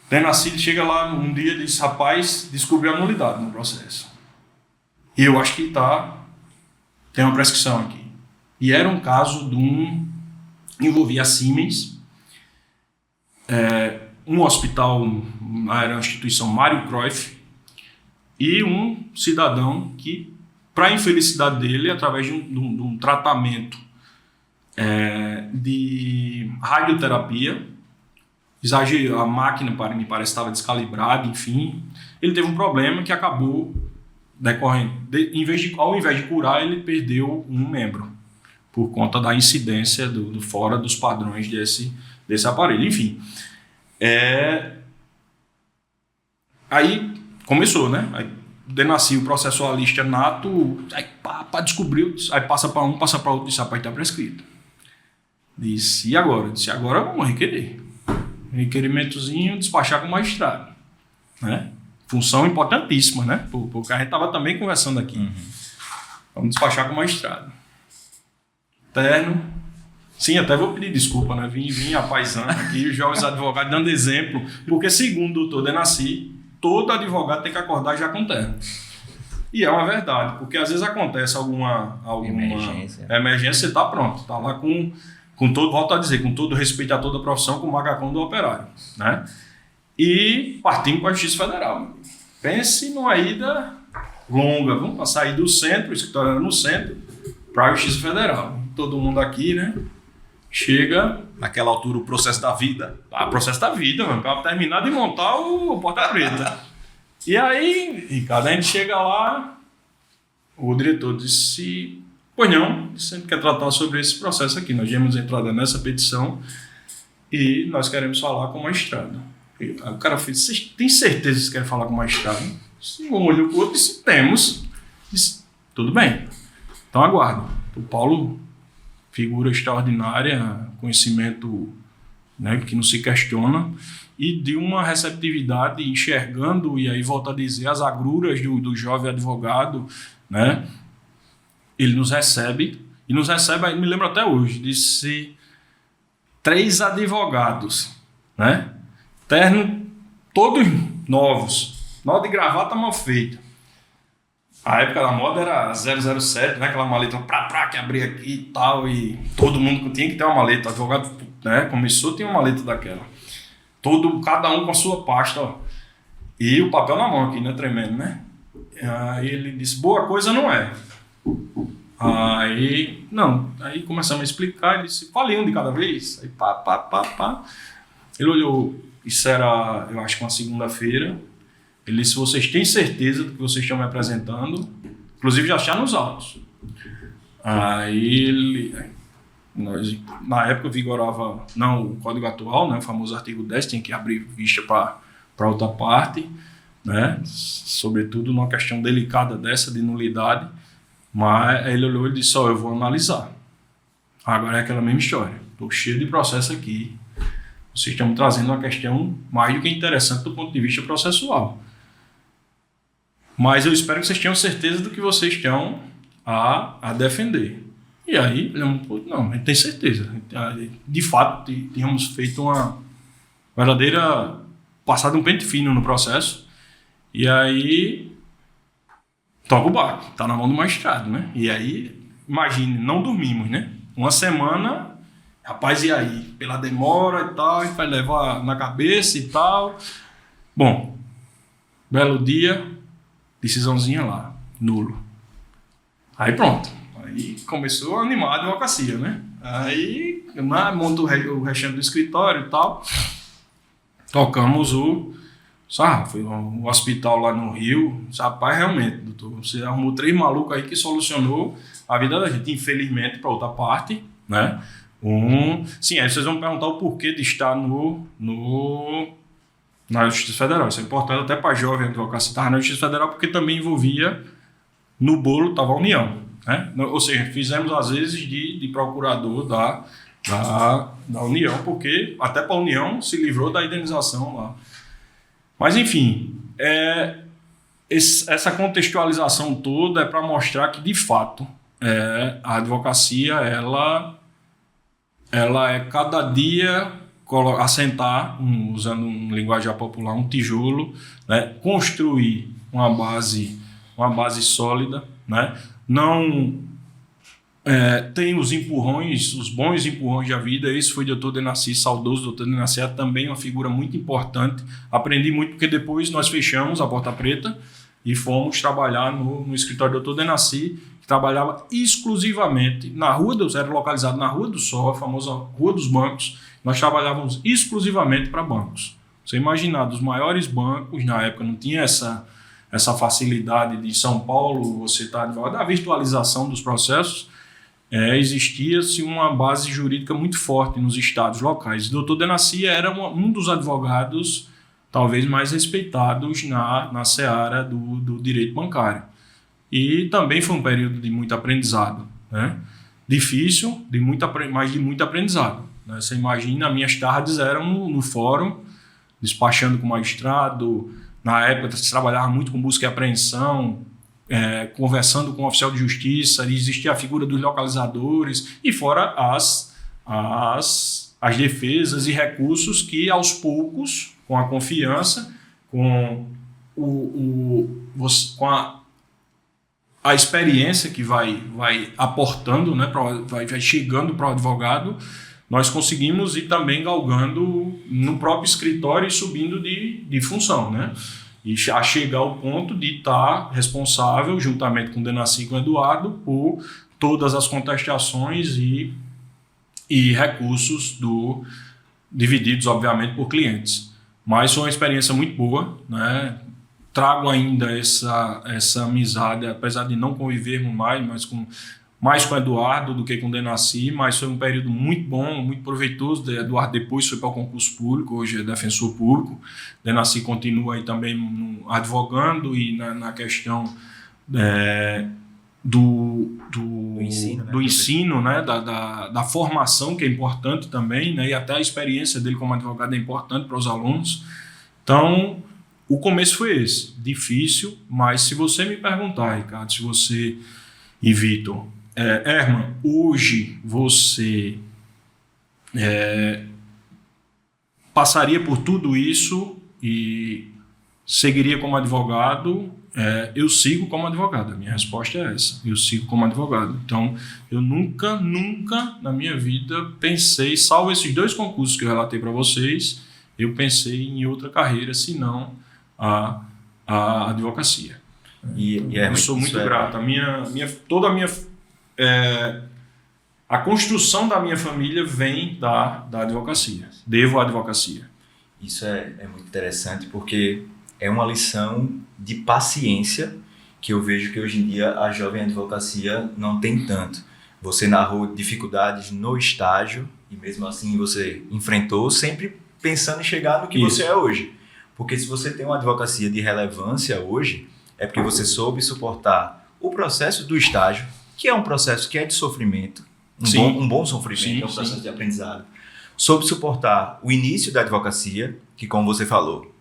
Denacy chega lá um dia e diz, rapaz, descobriu a nulidade no processo. E eu acho que tem uma prescrição aqui. E era um caso envolvia a Siemens, um hospital, era a instituição Mário Cruyff, e um cidadão que, para a infelicidade dele, através de um tratamento de radioterapia, a máquina me parece estava descalibrada, enfim, ele teve um problema que acabou decorrendo, ao invés de curar, ele perdeu um membro, por conta da incidência fora dos padrões desse aparelho. Enfim, aí começou, né? Aí Denacy, o processualista nato, aí descobriu, aí passa para um, passa para outro, disse, rapaz, está prescrito. Disse, e agora? Disse, agora vamos requerer. Requerimentozinho, despachar com o magistrado. Né? Função importantíssima, né? Porque a gente estava também conversando aqui. Uhum. Vamos despachar com o magistrado. Terno. Sim, até vou pedir desculpa, né? Vim apaisando aqui, os jovens advogados dando exemplo, porque segundo o doutor Denacy, todo advogado tem que acordar já com terno. E é uma verdade, porque às vezes acontece alguma emergência, você está pronto, está lá com todo, volto a dizer, com todo respeito a toda a profissão, com o macacão do operário, né? E partimos para a Justiça Federal. Pense numa ida longa, vamos sair do centro, o escritório era no centro, para a Justiça Federal. Todo mundo aqui, né? Chega... Naquela altura, o processo da vida. O processo da vida, mano, para terminar de montar o Porta Preta. E aí, Ricardo, a gente chega lá, o diretor disse, pois não, sempre quer tratar sobre esse processo aqui. Nós viemos entrada nessa petição e nós queremos falar com o magistrado. Aí o cara fez, vocês têm certeza que vocês querem falar com o magistrado? Um olhou para o outro e disse, temos. Disse, tudo bem, então aguardo. O Paulo, figura extraordinária, conhecimento, né, que não se questiona, e de uma receptividade, enxergando, e aí volto a dizer, as agruras do jovem advogado, né? Ele nos recebe, me lembro até hoje, disse 3 advogados, né? Terno, todos novos, nó de gravata mal feita. A época da moda era 007, né? Aquela maleta que abria aqui e tal, e todo mundo tinha que ter uma maleta. O advogado, né, começou, tinha uma maleta daquela. Cada um com a sua pasta, ó. E o papel na mão aqui, né? Tremendo, né? Aí ele disse, boa coisa não é. Aí começamos a explicar, ele disse, fale um de cada vez. Aí pá. Ele olhou, isso era, eu acho que uma segunda-feira. Ele disse, vocês têm certeza do que vocês estão me apresentando? Inclusive já está nos autos. Aí ele... Na época vigorava não o código atual, né, o famoso artigo 10, tinha que abrir vista para outra parte, né, sobretudo numa questão delicada dessa de nulidade, mas ele olhou e disse, eu vou analisar. Agora é aquela mesma história, estou cheio de processo aqui, vocês estão trazendo uma questão mais do que interessante do ponto de vista processual. Mas eu espero que vocês tenham certeza do que vocês estão a defender. E aí, não, a gente tem certeza. De fato, tínhamos feito uma verdadeira... passado um pente fino no processo. E aí, toca o barco. Está na mão do magistrado, né? E aí, imagine, não dormimos, né? Uma semana, rapaz, e aí? Pela demora e tal, a gente vai levar na cabeça e tal. Bom, belo dia, decisãozinha lá, nulo. Aí pronto. Aí começou a animar a advocacia, né? Aí monta o restante do escritório e tal. Tocamos foi um hospital lá no Rio. Rapaz, realmente, doutor, você arrumou 3 malucos aí que solucionou a vida da gente. Infelizmente, para outra parte, né? Sim, aí vocês vão me perguntar o porquê de estar na Justiça Federal. Isso é importante até para jovem advocacia estar na Justiça Federal, porque também envolvia, no bolo, estava a União. Né? Ou seja, fizemos às vezes de procurador da União, porque até para a União se livrou da indenização lá. Mas, enfim, essa contextualização toda é para mostrar que, de fato, a advocacia ela é cada dia assentar, usando um linguajar popular, um tijolo, né? Construir uma base sólida, né? Não tem os empurrões, os bons empurrões da vida. Esse foi o Dr. Denacy, saudoso Dr. Denacy, também uma figura muito importante. Aprendi muito porque depois nós fechamos a Porta Preta e fomos trabalhar no escritório do Dr. Denacy, que trabalhava exclusivamente na Rua era localizado na Rua do Sol, a famosa Rua dos Bancos. Nós trabalhávamos exclusivamente para bancos. Você imaginar, dos maiores bancos, na época não tinha essa facilidade de São Paulo, você está advogado, a virtualização dos processos, existia-se uma base jurídica muito forte nos estados locais. O Dr. Denacy era um dos advogados talvez mais respeitados na seara do direito bancário. E também foi um período de muito aprendizado, né? Difícil, mas de muito aprendizado. Né? Você imagina, minhas tardes eram no fórum, despachando com o magistrado. Na época, se trabalhava muito com busca e apreensão, conversando com o oficial de justiça, existia a figura dos localizadores, e fora as defesas e recursos que, aos poucos, com a confiança, com a experiência que vai aportando, né, vai chegando para o advogado, nós conseguimos ir também galgando no próprio escritório e subindo de função, né? E a chegar ao ponto de estar responsável, juntamente com o Denacy e com o Eduardo, por todas as contestações e recursos divididos, obviamente, por clientes. Mas foi uma experiência muito boa, né? Trago ainda essa amizade, apesar de não convivermos mais com o Eduardo do que com o Denacy, mas foi um período muito bom, muito proveitoso. O Eduardo depois foi para o concurso público, hoje é defensor público. O Denacy continua aí também advogando e na questão do ensino, né? Da formação, que é importante também, né? E até a experiência dele como advogado é importante para os alunos. Então, o começo foi esse, difícil, mas se você me perguntar, Ricardo, se você e Vitor, Herman, hoje você passaria por tudo isso e seguiria como advogado? Eu sigo como advogado, a minha resposta é essa, eu sigo como advogado. Então, eu nunca na minha vida pensei, salvo esses 2 concursos que eu relatei para vocês, eu pensei em outra carreira, senão a advocacia. Eu sou muito grato. A construção da minha família vem da advocacia. Devo à advocacia. Isso é muito interessante, porque é uma lição de paciência que eu vejo que hoje em dia a jovem advocacia não tem tanto. Você narrou dificuldades no estágio e mesmo assim você enfrentou, sempre pensando em chegar no que você é hoje. Porque se você tem uma advocacia de relevância hoje, é porque você soube suportar o processo do estágio, que é um processo que é de sofrimento, um bom sofrimento, é um processo de aprendizado. Soube suportar o início da advocacia, que como você falou,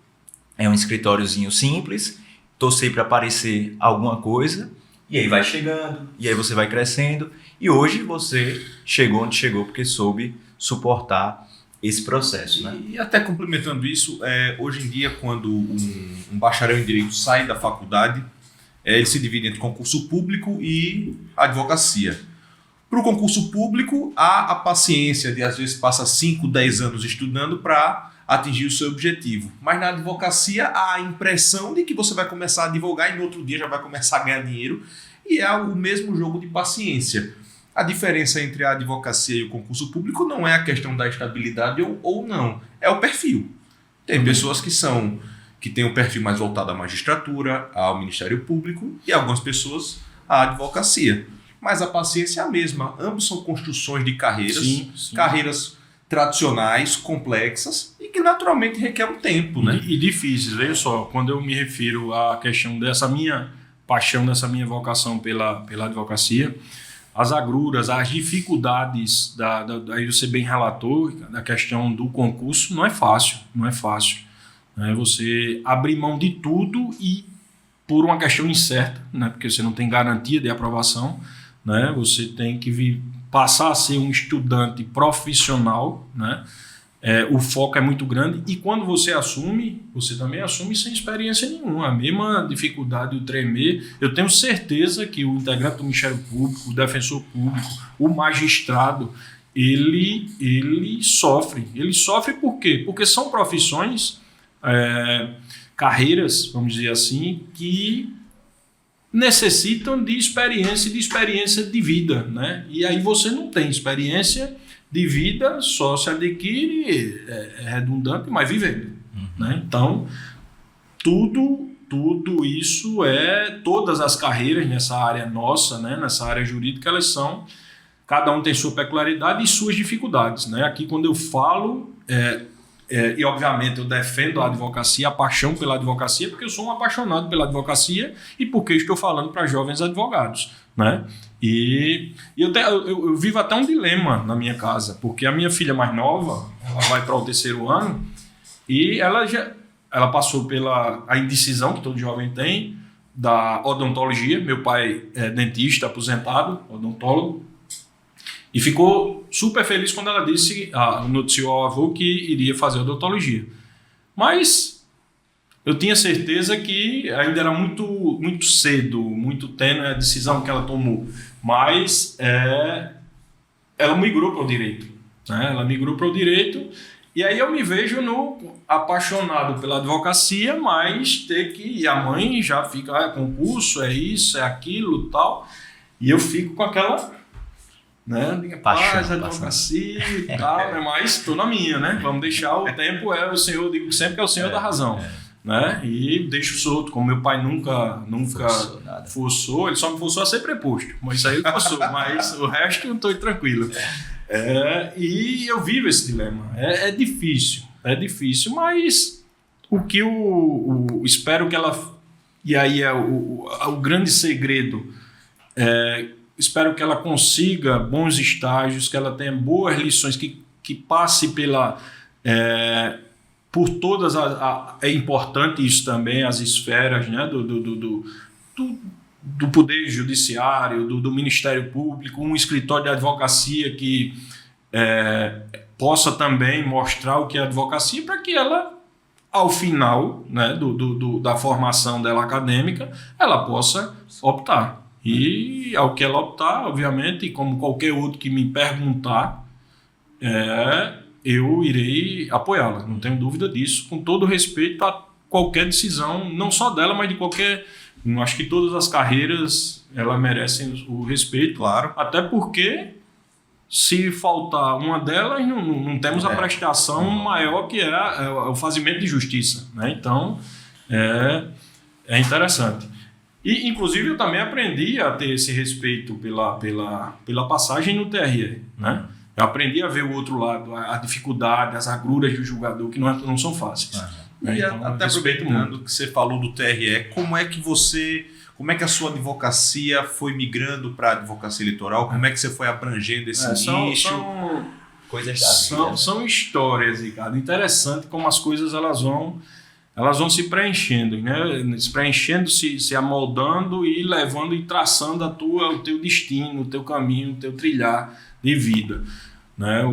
é um escritóriozinho simples, torcer para aparecer alguma coisa, e aí vai chegando, e aí você vai crescendo, e hoje você chegou onde chegou porque soube suportar esse processo, né? E até complementando isso, hoje em dia, quando um bacharel em Direito sai da faculdade, ele se divide entre concurso público e advocacia. Para o concurso público, há a paciência de, às vezes, passa 5, 10 anos estudando para atingir o seu objetivo. Mas na advocacia, há a impressão de que você vai começar a advogar e no outro dia já vai começar a ganhar dinheiro, e é o mesmo jogo de paciência. A diferença entre a advocacia e o concurso público não é a questão da estabilidade ou não, é o perfil. Tem pessoas que têm um perfil mais voltado à magistratura, ao Ministério Público, e algumas pessoas à advocacia. Mas a paciência é a mesma. Ambos são construções de carreiras, carreiras tradicionais, complexas, e que naturalmente requer um tempo, né? E difíceis. Veja só, quando eu me refiro à questão dessa minha paixão, dessa minha vocação pela advocacia, as agruras, as dificuldades, aí você bem relatou, da questão do concurso, não é fácil. Né? Você abrir mão de tudo e por uma questão incerta, né? Porque você não tem garantia de aprovação, né? Você tem que passar a ser um estudante profissional, né? O foco é muito grande e quando você assume, você também assume sem experiência nenhuma. A mesma dificuldade, o tremer. Eu tenho certeza que o integrante do Ministério Público, o defensor público, o magistrado, ele sofre. Ele sofre por quê? Porque são profissões, carreiras, vamos dizer assim, que necessitam de experiência de vida, né? E aí você não tem experiência de vida, só se adquire, é redundante, mas vivendo. Né? Então, tudo isso todas as carreiras nessa área nossa, né? Nessa área jurídica, elas são, cada um tem sua peculiaridade e suas dificuldades. Né? Aqui, quando eu falo, e obviamente eu defendo a advocacia, a paixão pela advocacia, porque eu sou um apaixonado pela advocacia e porque estou falando para jovens advogados. Né? E eu vivo até um dilema na minha casa, porque a minha filha mais nova, ela vai para o 3º ano e ela passou pela a indecisão que todo jovem tem da odontologia. Meu pai é dentista aposentado, odontólogo, e ficou super feliz quando ela noticiou ao avô que iria fazer odontologia. Mas eu tinha certeza que ainda era muito cedo, muito tênue a decisão que ela tomou. Mas ela migrou para o direito. Né? Ela migrou para o direito e aí eu me vejo apaixonado pela advocacia, mas e a mãe já fica, concurso, é isso, é aquilo, tal. E eu fico com aquela... Né? Paz, advocacia e tal, né? Mas estou na minha, né? Vamos deixar o tempo, o Senhor, eu digo sempre que é o Senhor da razão. Né? E deixo solto, como meu pai nunca forçou, ele só me forçou a ser preposto, mas isso aí ele forçou, mas o resto eu estou tranquilo. E eu vivo esse dilema, é difícil, mas o que eu espero que ela, e aí é o grande segredo, espero que ela consiga bons estágios, que ela tenha boas lições, que passe por todas é importante isso também, as esferas, né, do Poder Judiciário, do Ministério Público, um escritório de advocacia que possa também mostrar o que é advocacia, para que ela, ao final, né, da formação dela acadêmica, ela possa optar. E ao que ela optar, obviamente, como qualquer outro que me perguntar, eu irei apoiá-la, não tenho dúvida disso, com todo respeito a qualquer decisão, não só dela, mas de qualquer... Acho que todas as carreiras, elas merecem o respeito, claro. Até porque, se faltar uma delas, não temos a prestação maior, que é o fazimento de justiça. Né? Então, é interessante. E, inclusive, eu também aprendi a ter esse respeito pela passagem no TRE, né? Eu aprendi a ver o outro lado, a dificuldade, as agruras do jogador, que não são fáceis. E então, até aproveitando que você falou do TRE, como é que a sua advocacia foi migrando para a advocacia eleitoral? Como é que você foi abrangendo esse nicho? Coisas da vida. São histórias, Ricardo. Interessante como as coisas elas vão se preenchendo, né? Se preenchendo, se amoldando e levando e traçando o teu destino, o teu caminho, o teu trilhar de vida, né?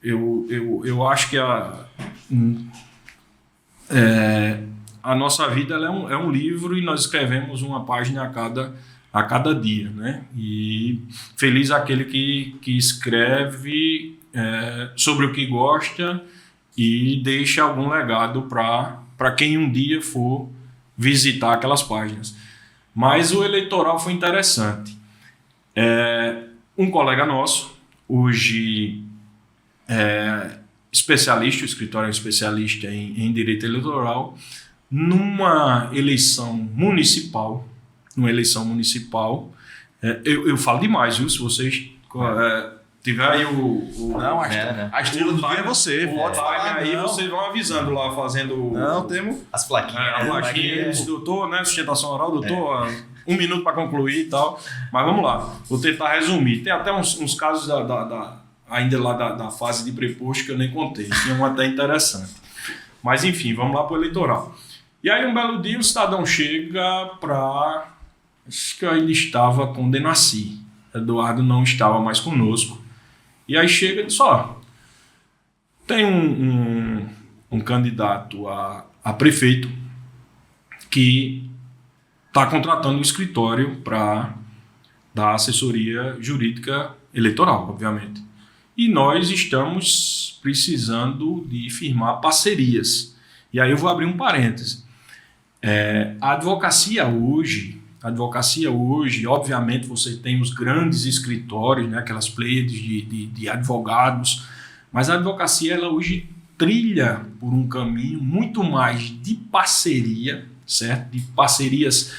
Eu acho que a nossa vida ela é um livro e nós escrevemos uma página a cada dia, né? E feliz aquele que escreve sobre o que gosta e deixa algum legado para quem um dia for visitar aquelas páginas. Mas o eleitoral foi interessante. Um colega nosso, hoje especialista, o escritório é especialista em direito eleitoral, numa eleição municipal, eu falo demais, viu? Se vocês tiver aí Não, a estrela do dia é você. Pode falar, aí vocês vão avisando lá, fazendo... Não, temos as plaquinhas. Doutor, né? Sustentação oral, doutor, 1 minuto para concluir e tal. Mas vamos lá, vou tentar resumir. Tem até uns casos ainda lá da fase de preposto que eu nem contei. Tinha um até interessante. Mas enfim, vamos lá para o eleitoral. E aí um belo dia o cidadão chega para... Acho que eu ainda estava com o Denaci. Eduardo não estava mais conosco. E aí chega e diz, tem um candidato a prefeito que está contratando um escritório para dar assessoria jurídica eleitoral, obviamente. E nós estamos precisando de firmar parcerias. E aí eu vou abrir um parêntese. A advocacia hoje, obviamente, você tem os grandes escritórios, né, aquelas pleiades de advogados, mas a advocacia ela hoje trilha por um caminho muito mais de parceria, certo? De parcerias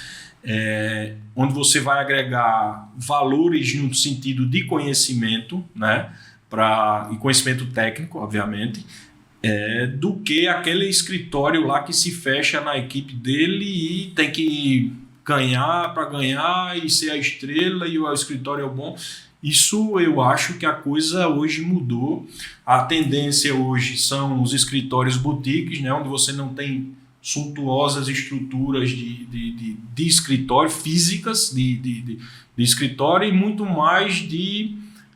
onde você vai agregar valores no sentido de conhecimento, né, e conhecimento técnico, obviamente, do que aquele escritório lá que se fecha na equipe dele e tem que ganhar para ganhar e ser a estrela e o escritório é o bom. Isso eu acho que a coisa hoje mudou. A tendência hoje são os escritórios boutiques, né, onde você não tem suntuosas estruturas de escritório, físicas de escritório, e muito mais de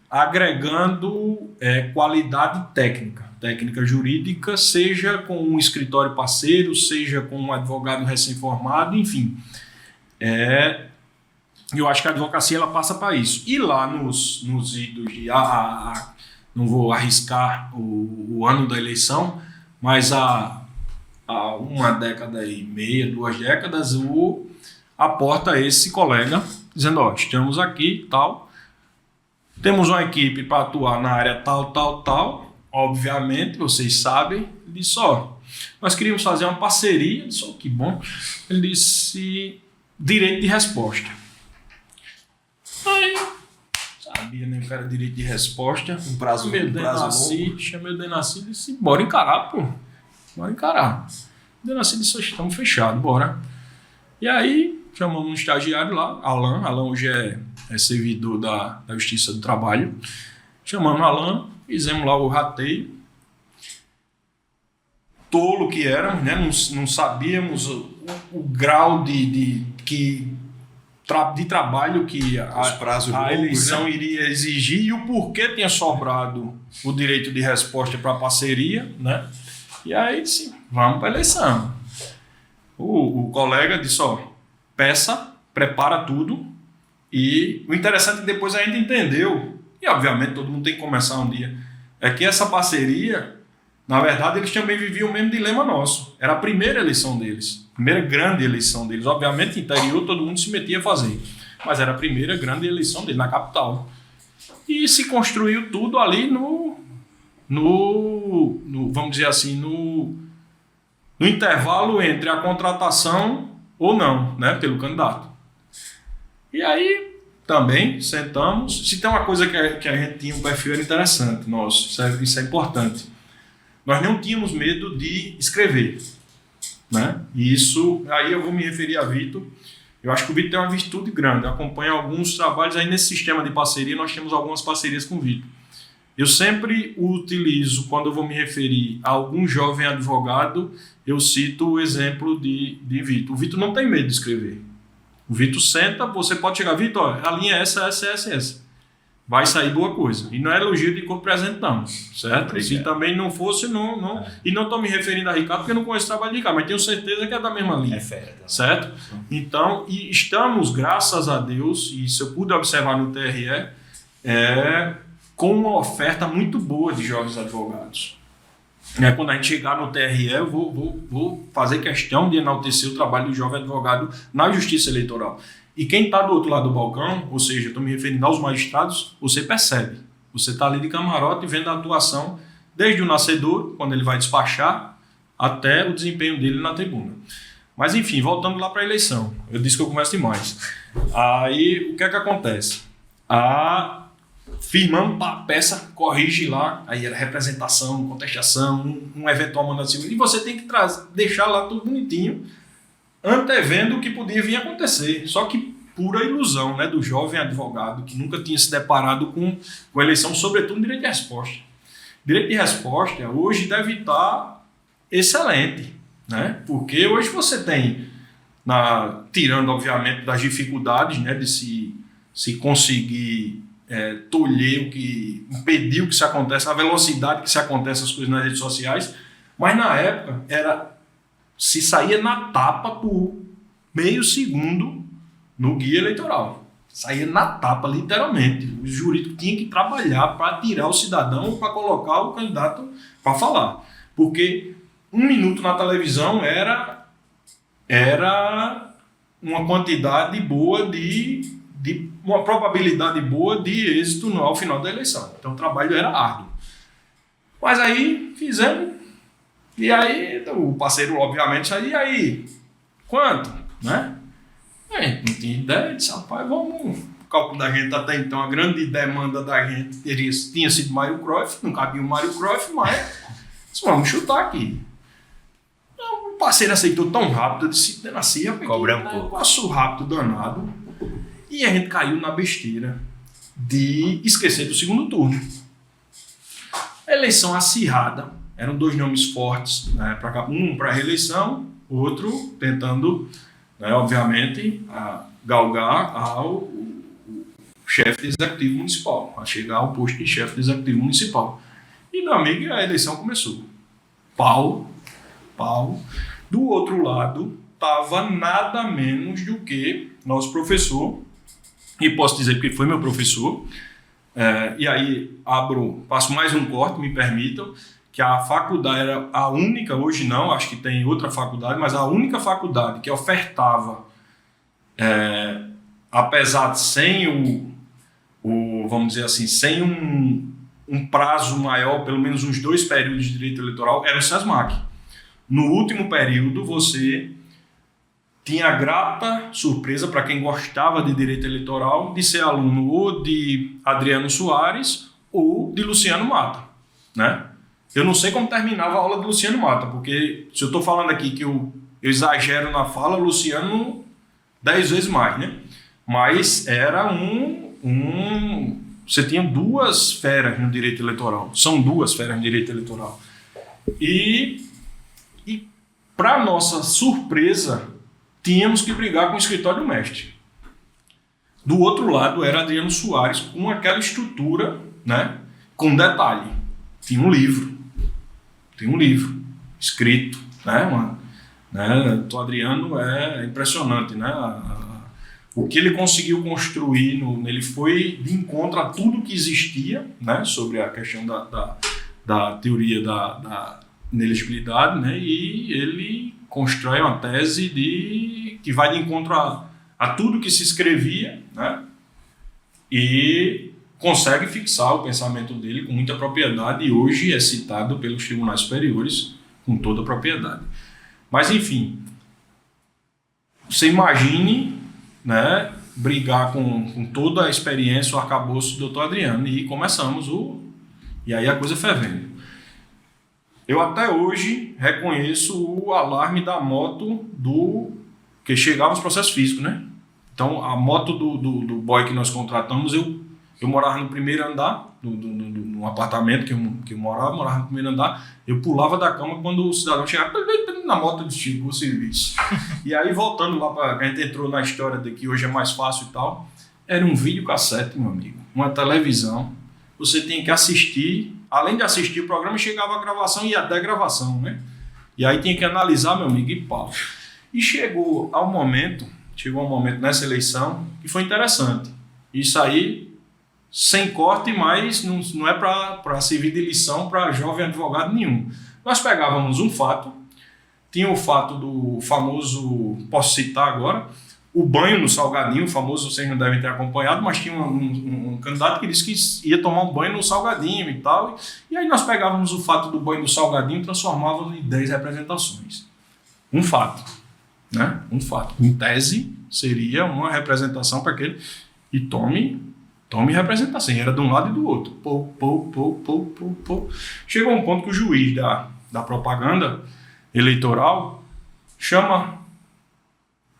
agregando qualidade técnica jurídica, seja com um escritório parceiro, seja com um advogado recém-formado, enfim. Eu acho que a advocacia ela passa para isso. E lá nos idos de... não vou arriscar o ano da eleição, mas há 1 década e meia, 2 décadas, aporta esse colega, dizendo, estamos aqui, tal, temos uma equipe para atuar na área tal, obviamente, vocês sabem. Ele disse, nós queríamos fazer uma parceria. Eu disse, que bom. Ele disse, direito de resposta. Aí, sabia nem que era direito de resposta. Um prazo longo. Chamei o Denaci e disse, bora encarar, pô. Bora encarar. O Denaci disse, estamos fechados, bora. E aí, chamamos um estagiário lá, Alan hoje é servidor da Justiça do Trabalho. Chamamos o Alan, fizemos lá o rateio. Tolo que éramos, né? Não sabíamos o grau de trabalho que a eleição, né, iria exigir e o porquê tinha sobrado o direito de resposta para a parceria, né? E aí disse, vamos para a eleição. O colega disse, peça, prepara tudo, e o interessante é que depois a gente entendeu, e obviamente todo mundo tem que começar um dia, é que essa parceria, na verdade, eles também viviam o mesmo dilema nosso. Era a primeira eleição deles, primeira grande eleição deles. Obviamente, interior, todo mundo se metia a fazer, mas era a primeira grande eleição deles, na capital. E se construiu tudo ali no vamos dizer assim, no intervalo entre a contratação ou não, né, pelo candidato. E aí também sentamos. Se tem uma coisa que a gente tinha um perfil era interessante, nosso, isso é importante. Nós não tínhamos medo de escrever, né? E isso, aí eu vou me referir a Vitor. Eu acho que o Vitor tem uma virtude grande. Acompanha alguns trabalhos aí nesse sistema de parceria. Nós temos algumas parcerias com o Vitor. Eu sempre utilizo, quando eu vou me referir a algum jovem advogado, eu cito o exemplo de Vitor. O Vitor não tem medo de escrever. O Vitor senta, você pode chegar, Vitor, a linha é essa. Vai sair boa coisa. E não é elogio de que apresentamos, certo? Obrigado. Se também não fosse, não. E não estou me referindo a Ricardo, porque eu não conheço o trabalho de Ricardo, mas tenho certeza que é da mesma linha. É fera. Certo? Então, e estamos, graças a Deus, e isso eu pude observar no TRE, com uma oferta muito boa de jovens advogados. Quando a gente chegar no TRE, eu vou fazer questão de enaltecer o trabalho do jovem advogado na Justiça Eleitoral. E quem está do outro lado do balcão, ou seja, estou me referindo aos magistrados, você percebe. Você está ali de camarote vendo a atuação desde o nascedor, quando ele vai despachar, até o desempenho dele na tribuna. Mas enfim, voltando lá para a eleição. Eu disse que eu converso demais. Aí, o que é que acontece? Firmamos a peça, corrige lá, aí era representação, contestação, um eventual mandato civil, e você tem que deixar lá tudo bonitinho, antevendo o que podia vir a acontecer. Só que pura ilusão, né, do jovem advogado que nunca tinha se deparado com a eleição, sobretudo no direito de resposta. Direito de resposta hoje deve estar excelente, né? Porque hoje você tem, tirando obviamente das dificuldades, né, de se conseguir tolher impedir o que se acontece, a velocidade que se acontece as coisas nas redes sociais, mas na época se saía na tapa por meio segundo no guia eleitoral. Saía na tapa, literalmente. O jurídico tinha que trabalhar para tirar o cidadão, para colocar o candidato para falar. Porque 1 minuto na televisão era uma quantidade boa uma probabilidade boa de êxito ao final da eleição. Então o trabalho era árduo. Mas aí fizemos, e aí o parceiro obviamente saiu, e aí, quanto? Né? Não tinha ideia, disse, rapaz, vamos. O cálculo da gente até então, a grande demanda da gente tinha sido Mário Cruyff, não cabia o Mário Cruyff, mas disse, vamos chutar aqui. O parceiro aceitou tão rápido, eu disse, nasci, eu passo rápido, danado. E a gente caiu na besteira de esquecer do segundo turno. Eleição acirrada, eram 2 nomes fortes, né, um para a reeleição, outro tentando, né, obviamente, galgar ao chefe de executivo municipal, a chegar ao posto de chefe de executivo municipal. E, meu amigo, a eleição começou. Pau. Do outro lado, estava nada menos do que nosso professor, e posso dizer que foi meu professor, e aí passo mais um corte, me permitam, que a faculdade era a única, hoje não, acho que tem outra faculdade, mas a única faculdade que ofertava, apesar de sem vamos dizer assim, sem um prazo maior, pelo menos uns 2 períodos de direito eleitoral, era o SESMAC. No último período, você tinha a grata surpresa, para quem gostava de direito eleitoral, de ser aluno ou de Adriano Soares ou de Luciano Mata, né? Eu não sei como terminava a aula de Luciano Mata, porque se eu estou falando aqui que eu exagero na fala, Luciano 10 vezes mais, né? Mas era você tinha 2 feras no direito eleitoral. São 2 feras no direito eleitoral. E para nossa surpresa, tínhamos que brigar com o escritório do mestre. Do outro lado era Adriano Soares, com aquela estrutura, né, com detalhe. Tinha um livro escrito, né, o Adriano é impressionante, né, o que ele conseguiu construir, ele foi de encontro a tudo que existia, né, sobre a questão da teoria da inelegibilidade, né, e ele constrói uma tese que vai de encontro a tudo que se escrevia, né, e consegue fixar o pensamento dele com muita propriedade, e hoje é citado pelos tribunais superiores com toda a propriedade. Mas, enfim, você imagine, né, brigar com toda a experiência, o arcabouço do Dr. Adriano. E começamos e aí a coisa fervendo. Eu até hoje reconheço o alarme da moto que chegava os processos físicos, né? Então, a moto do boy que nós contratamos, eu morava no primeiro andar, no apartamento que eu morava no primeiro andar, eu pulava da cama quando o cidadão chegava na moto de tipo, o serviço. E aí, voltando lá a gente entrou na história de que hoje é mais fácil e tal, era um videocassete, meu amigo, uma televisão, você tinha que assistir, além de assistir o programa, chegava a gravação e até gravação, né? E aí tinha que analisar, meu amigo, e pau. E chegou um momento nessa eleição que foi interessante. Isso aí, sem corte, mas não é para servir de lição para jovem advogado nenhum. Nós pegávamos um fato, tinha o fato do famoso, posso citar agora, o banho no Salgadinho, o famoso, vocês não devem ter acompanhado, mas tinha um candidato que disse que ia tomar um banho no Salgadinho e tal. E aí nós pegávamos o fato do banho no Salgadinho e transformávamos em 10 representações. Um fato, né? Um fato. Em tese, seria uma representação para aquele... E tome representação. Era de um lado e do outro. Chegou um ponto que o juiz da propaganda eleitoral chama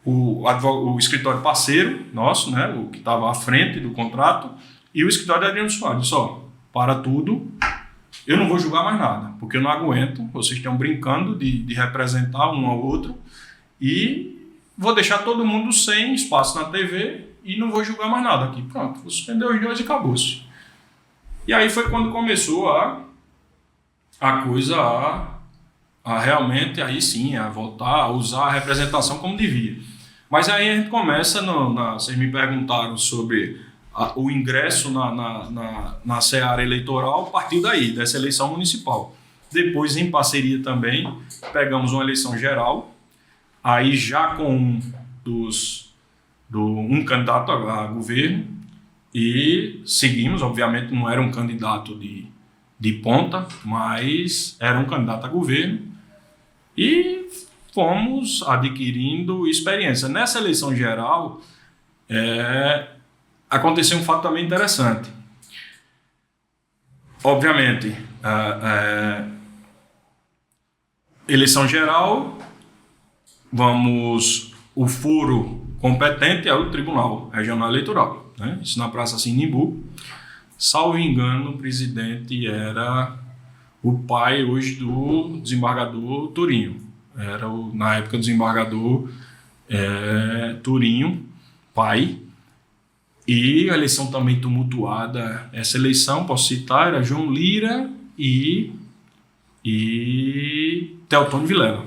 o escritório parceiro nosso, né, o que estava à frente do contrato, e o escritório de Adriano Soares. Só, para tudo, eu não vou julgar mais nada, porque eu não aguento, vocês estão brincando de representar um ao outro, e vou deixar todo mundo sem espaço na TV e não vou julgar mais nada aqui. Pronto, vou suspender os dois e acabou-se. E aí foi quando começou a coisa a realmente, aí sim, a voltar a usar a representação como devia. Mas aí a gente começa, vocês me perguntaram sobre o ingresso na seara eleitoral, partiu daí, dessa eleição municipal. Depois, em parceria também, pegamos uma eleição geral, aí já com um candidato a governo, e seguimos, obviamente não era um candidato de ponta, mas era um candidato a governo, e fomos adquirindo experiência. Nessa eleição geral, aconteceu um fato também interessante. Obviamente, eleição geral, o foro competente é o Tribunal Regional Eleitoral, né? Isso na Praça Sinimbu. Salvo engano, o presidente era o pai hoje do desembargador Turinho. Era na época o desembargador Turinho, pai. E a eleição também tumultuada. Essa eleição, posso citar, era João Lira e Teotônio Vilela.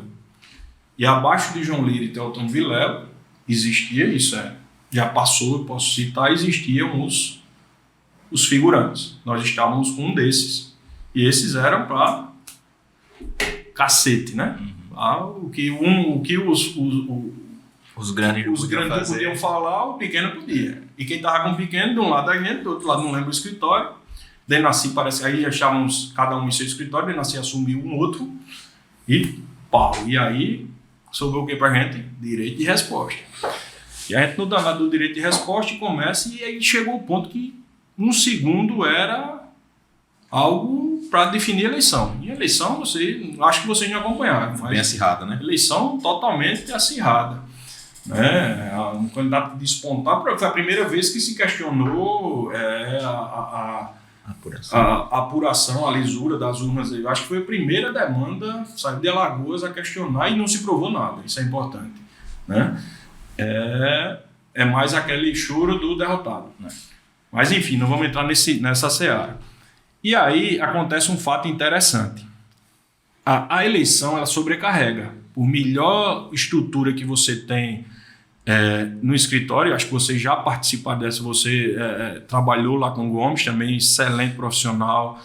E abaixo de João Lira e Teotônio Vilela existia isso, já passou, posso citar, existiam os figurantes. Nós estávamos com um desses. E esses eram para cacete, né? O que os grandes não podiam falar, o pequeno podia. E quem estava com o pequeno, de um lado a gente, do outro lado não lembro o escritório. Denaci, parece que aí achávamos cada um em seu escritório, Denaci assumiu um outro e pau. E aí sobrou o que pra gente? Direito de resposta. E a gente no danado do direito de resposta começa, e aí chegou o ponto que um segundo era algo para definir a eleição. E a eleição, acho que vocês não acompanharam. Bem acirrada, né? Eleição totalmente acirrada. Um candidato despontar, foi a primeira vez que se questionou a apuração, a lisura das urnas. Eu acho que foi a primeira demanda, saiu de Alagoas a questionar e não se provou nada. Isso é importante, né? É mais aquele choro do derrotado, né? Mas enfim, não vamos entrar nessa seara. E aí acontece um fato interessante. A eleição, ela sobrecarrega. Por melhor estrutura que você tem no escritório, acho que você já participou dessa, você trabalhou lá com o Gomes, também excelente profissional,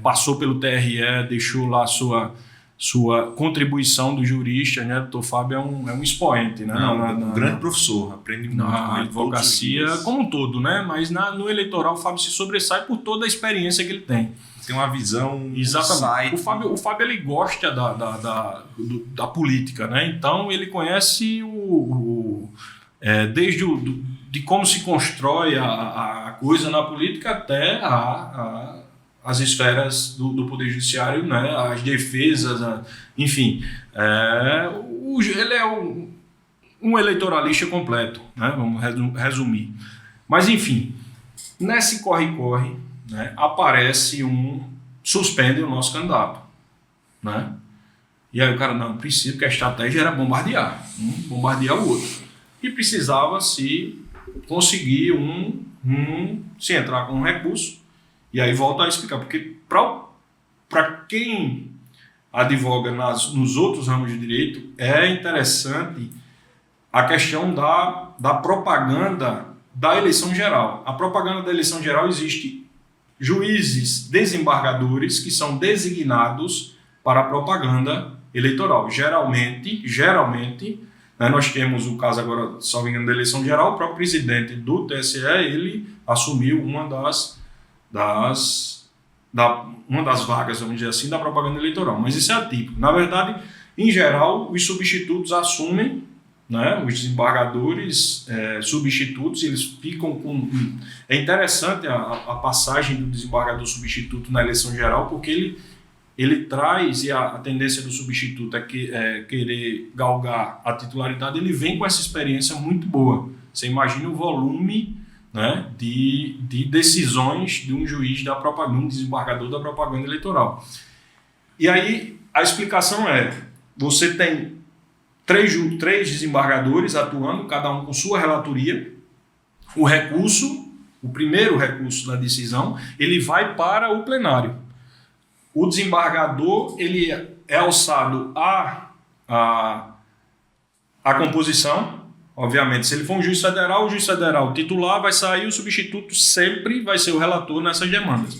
passou pelo TRE, deixou lá sua contribuição do jurista, né? O doutor Fábio é um expoente, né? Um grande professor, aprende muito na advocacia como um todo, né? Mas no eleitoral o Fábio se sobressai por toda a experiência que ele tem. Tem uma visão. Exatamente. O Fábio ele gosta da política, né? Então ele conhece o desde de como se constrói a coisa na política até as esferas do Poder Judiciário, né? As defesas, enfim. Ele é um eleitoralista completo, né? Vamos resumir. Mas, enfim, nesse corre-corre, né, suspende o nosso candidato, né? E aí o cara, não, precisa, porque a estratégia era bombardear o outro. E precisava se conseguir se entrar com um recurso. E aí volta a explicar, porque para quem advoga nos outros ramos de direito, é interessante a questão da propaganda da eleição geral. A propaganda da eleição geral existe juízes desembargadores que são designados para a propaganda eleitoral. Geralmente, né, nós temos o caso agora, salvo engano, da eleição geral, o próprio presidente do TSE, ele assumiu uma das vagas, vamos dizer assim, da propaganda eleitoral. Mas isso é atípico. Na verdade, em geral, os substitutos assumem, né, os desembargadores substitutos, eles ficam com... É interessante a passagem do desembargador substituto na eleição geral, porque ele traz, e a tendência do substituto é querer galgar a titularidade, ele vem com essa experiência muito boa. Você imagina o volume, né, de decisões de um juiz da propaganda, um desembargador da propaganda eleitoral. E aí a explicação você tem três desembargadores atuando, cada um com sua relatoria. O primeiro recurso da decisão, ele vai para o plenário. O desembargador, ele é alçado à composição. Obviamente, se ele for um juiz federal, o juiz federal titular vai sair, o substituto sempre vai ser o relator nessas demandas.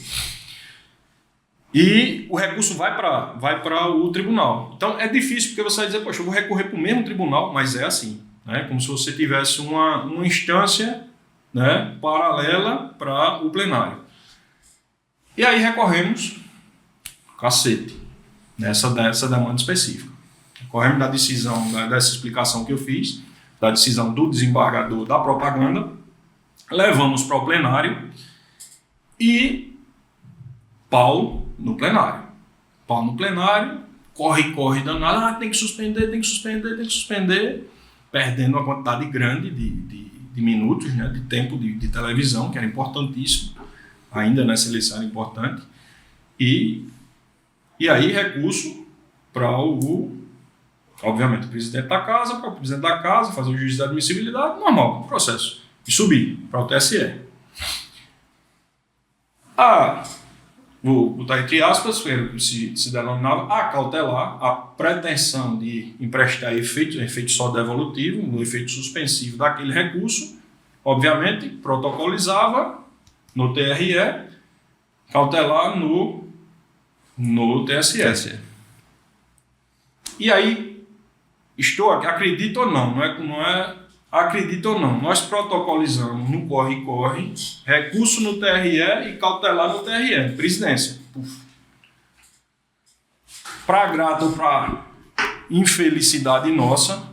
E o recurso vai para o tribunal. Então, é difícil, porque você vai dizer, poxa, eu vou recorrer para o mesmo tribunal, mas é assim, né? Como se você tivesse uma instância, né, paralela para o plenário. E aí recorremos, nessa demanda específica. Recorremos da decisão, dessa explicação que eu fiz, da decisão do desembargador da propaganda, levamos para o plenário e pau no plenário. Corre danado, tem que suspender, perdendo uma quantidade grande de minutos, né, de tempo de televisão, que era importantíssimo, ainda nessa eleição era importante, e aí recurso para obviamente, o presidente da casa, para o presidente da casa, fazer o juízo de admissibilidade, normal, processo. E subir para o TSE. Vou botar entre aspas, que se denominava a cautelar, a pretensão de emprestar efeito só devolutivo, um efeito suspensivo daquele recurso, obviamente, protocolizava no TRE, cautelar no TSE. E aí, acredito ou não, não é acredito ou não, nós protocolizamos no corre-corre, recurso no TRE e cautelar no TRE, presidência. Para grata ou para infelicidade nossa,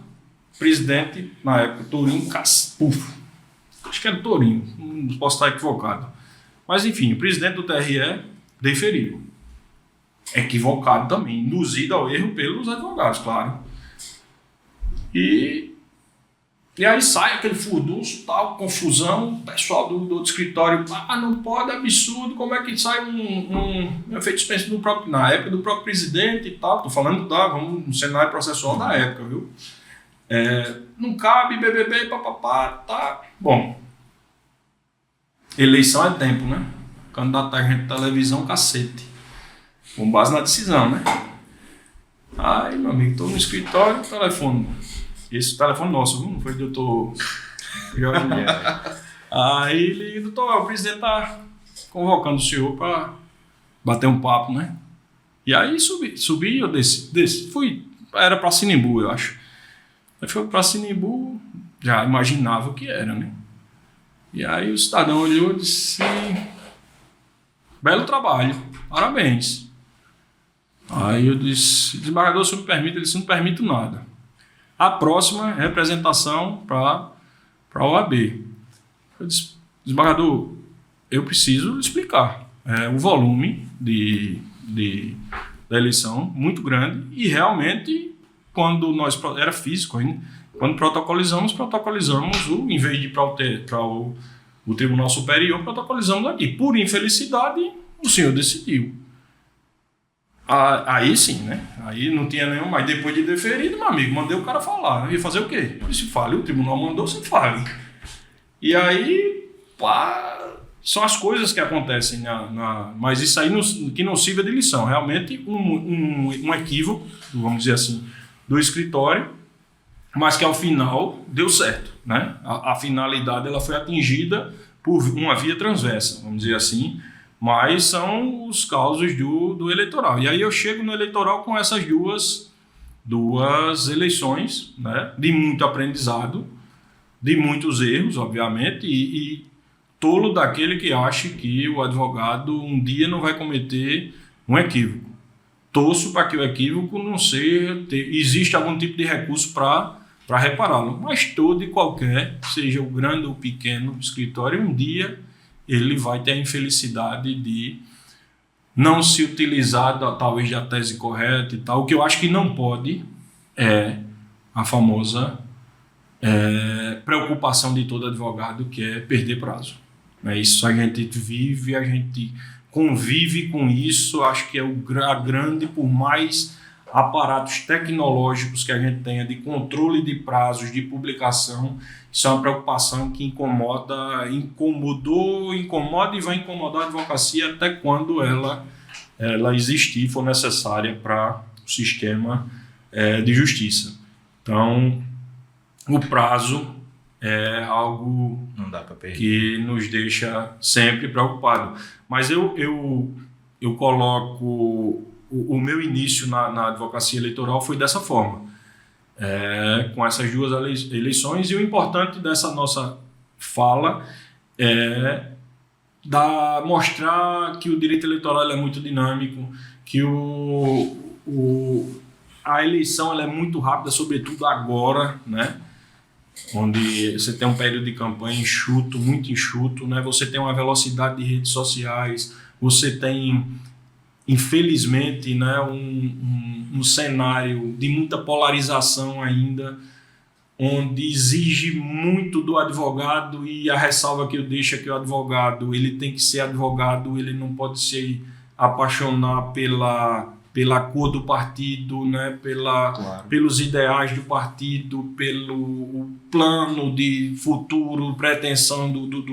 presidente, na época, Tourinho, acho que era Tourinho, não posso estar equivocado. Mas enfim, o presidente do TRE deferiu. Equivocado também, induzido ao erro pelos advogados, claro. E aí sai aquele furdunço, tal, confusão, o pessoal do escritório, não pode, absurdo, como é que sai um efeito suspensivo na época do próprio presidente e tal, estou falando no cenário processual da época, viu? Não cabe, BBB, papapá, tá. Bom, eleição é tempo, né? Candidato a gente televisão, cacete. Com base na decisão, né? Aí, meu amigo, estou no escritório, telefone. Esse telefone nosso, não foi do doutor Jorge Guilherme. Aí ele, doutor, o presidente está convocando o senhor para bater um papo, né? E aí subi, eu desci. Era para Sinimbu, eu acho. Aí foi para Sinimbu, já imaginava o que era, né? E aí o cidadão olhou e disse, belo trabalho, parabéns. Aí eu disse, desembargador, o senhor me permite? Ele disse, não permito nada. a próxima representação para a OAB. Eu disse, desembargador, eu preciso explicar. O volume da eleição muito grande e realmente, quando era físico ainda, quando protocolizamos em vez de ir para o Tribunal Superior, protocolizamos aqui. Por infelicidade, o senhor decidiu. Aí sim, né? Aí não tinha nenhum, mas depois de deferido, meu amigo, mandei o cara falar. Eu ia fazer o quê? Eu disse, fale, o tribunal mandou, você fale. E aí, são as coisas que acontecem, mas isso aí que não sirva de lição. Realmente um equívoco, vamos dizer assim, do escritório, mas que ao final deu certo, né? A finalidade ela foi atingida por uma via transversa, vamos dizer assim, mas são os causos do eleitoral. E aí eu chego no eleitoral com essas duas eleições, né? De muito aprendizado, de muitos erros, obviamente, e tolo daquele que acha que o advogado um dia não vai cometer um equívoco. Torço para que o equívoco não seja... Existe algum tipo de recurso para repará-lo, mas todo e qualquer, seja o grande ou pequeno escritório, um dia ele vai ter a infelicidade de não se utilizar talvez da tese correta e tal. O que eu acho que não pode é a famosa preocupação de todo advogado, que é perder prazo. Isso a gente vive, a gente convive com isso. Acho que é a grande, por mais aparatos tecnológicos que a gente tenha de controle de prazos de publicação, isso é uma preocupação que incomoda e vai incomodar a advocacia até quando ela existir, for necessária para o sistema de justiça. Então, o prazo é algo não dá para perder, que nos deixa sempre preocupados. Mas eu coloco o meu início na advocacia eleitoral foi dessa forma, com essas duas eleições, e o importante dessa nossa fala é mostrar que o direito eleitoral é muito dinâmico, que a eleição ela é muito rápida, sobretudo agora, né? Onde você tem um período de campanha enxuto, muito enxuto, né? Você tem uma velocidade de redes sociais, você tem, infelizmente, né, um cenário de muita polarização ainda, onde exige muito do advogado, e a ressalva que eu deixo é que o advogado ele tem que ser advogado, ele não pode se apaixonar pela cor do partido, né? Claro. Pelos ideais do partido, pelo plano de futuro, pretensão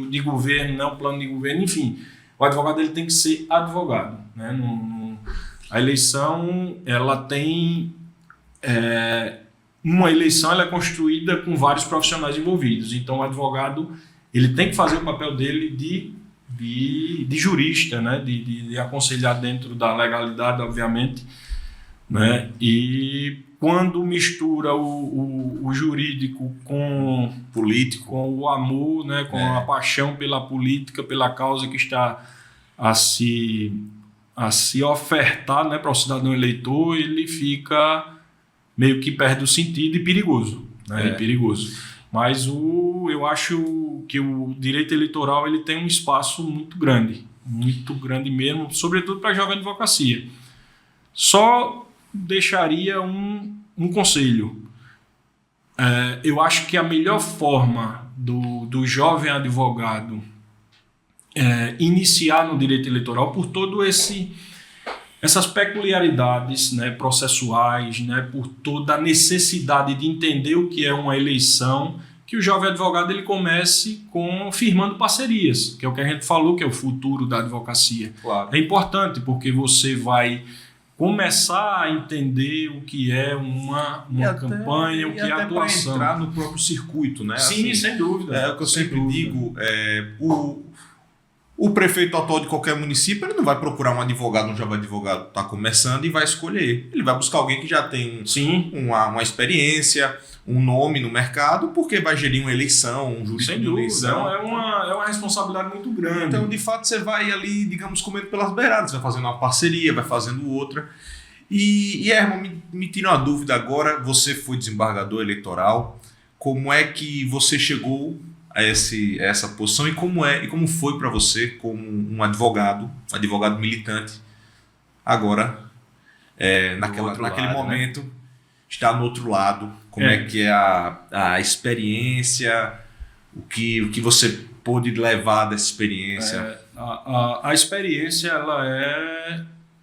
de governo, não plano de governo, enfim. O advogado ele tem que ser advogado, né? A eleição, ela tem... uma eleição ela é construída com vários profissionais envolvidos, então o advogado ele tem que fazer o papel dele de jurista, né? de aconselhar dentro da legalidade, obviamente, né? E quando mistura o jurídico com político, com o amor, né? Com a paixão pela política, pela causa que está a se ofertar, né? Para o cidadão eleitor, ele fica meio que perde o sentido e perigoso, né? Perigoso. Mas eu acho que o direito eleitoral ele tem um espaço muito grande mesmo, sobretudo para a jovem advocacia. Só deixaria um conselho. Eu acho que a melhor forma do jovem advogado iniciar no direito eleitoral, por todo essas peculiaridades, né, processuais, né, por toda a necessidade de entender o que é uma eleição, que o jovem advogado ele comece firmando parcerias, que é o que a gente falou, que é o futuro da advocacia. Claro. É importante porque você vai começar a entender o que é uma campanha, o que é a atuação. Entrar no próprio circuito, né? Sim, assim, sem dúvida. É o que eu sempre digo, o prefeito atual de qualquer município ele não vai procurar um advogado, um jovem advogado que está começando e vai escolher. Ele vai buscar alguém que já tem uma experiência, um nome no mercado, porque vai gerir uma eleição, um jurídico de eleição. É uma responsabilidade muito grande. Então, de fato, você vai ali, digamos, comendo pelas beiradas, vai fazendo uma parceria, vai fazendo outra. E Herman, me tira uma dúvida agora, você foi desembargador eleitoral, como é que você chegou a essa posição e como foi para você como um advogado militante, agora, naquele momento, né? Estar no outro lado, como é que é a experiência, o que você pôde levar dessa experiência? A experiência ela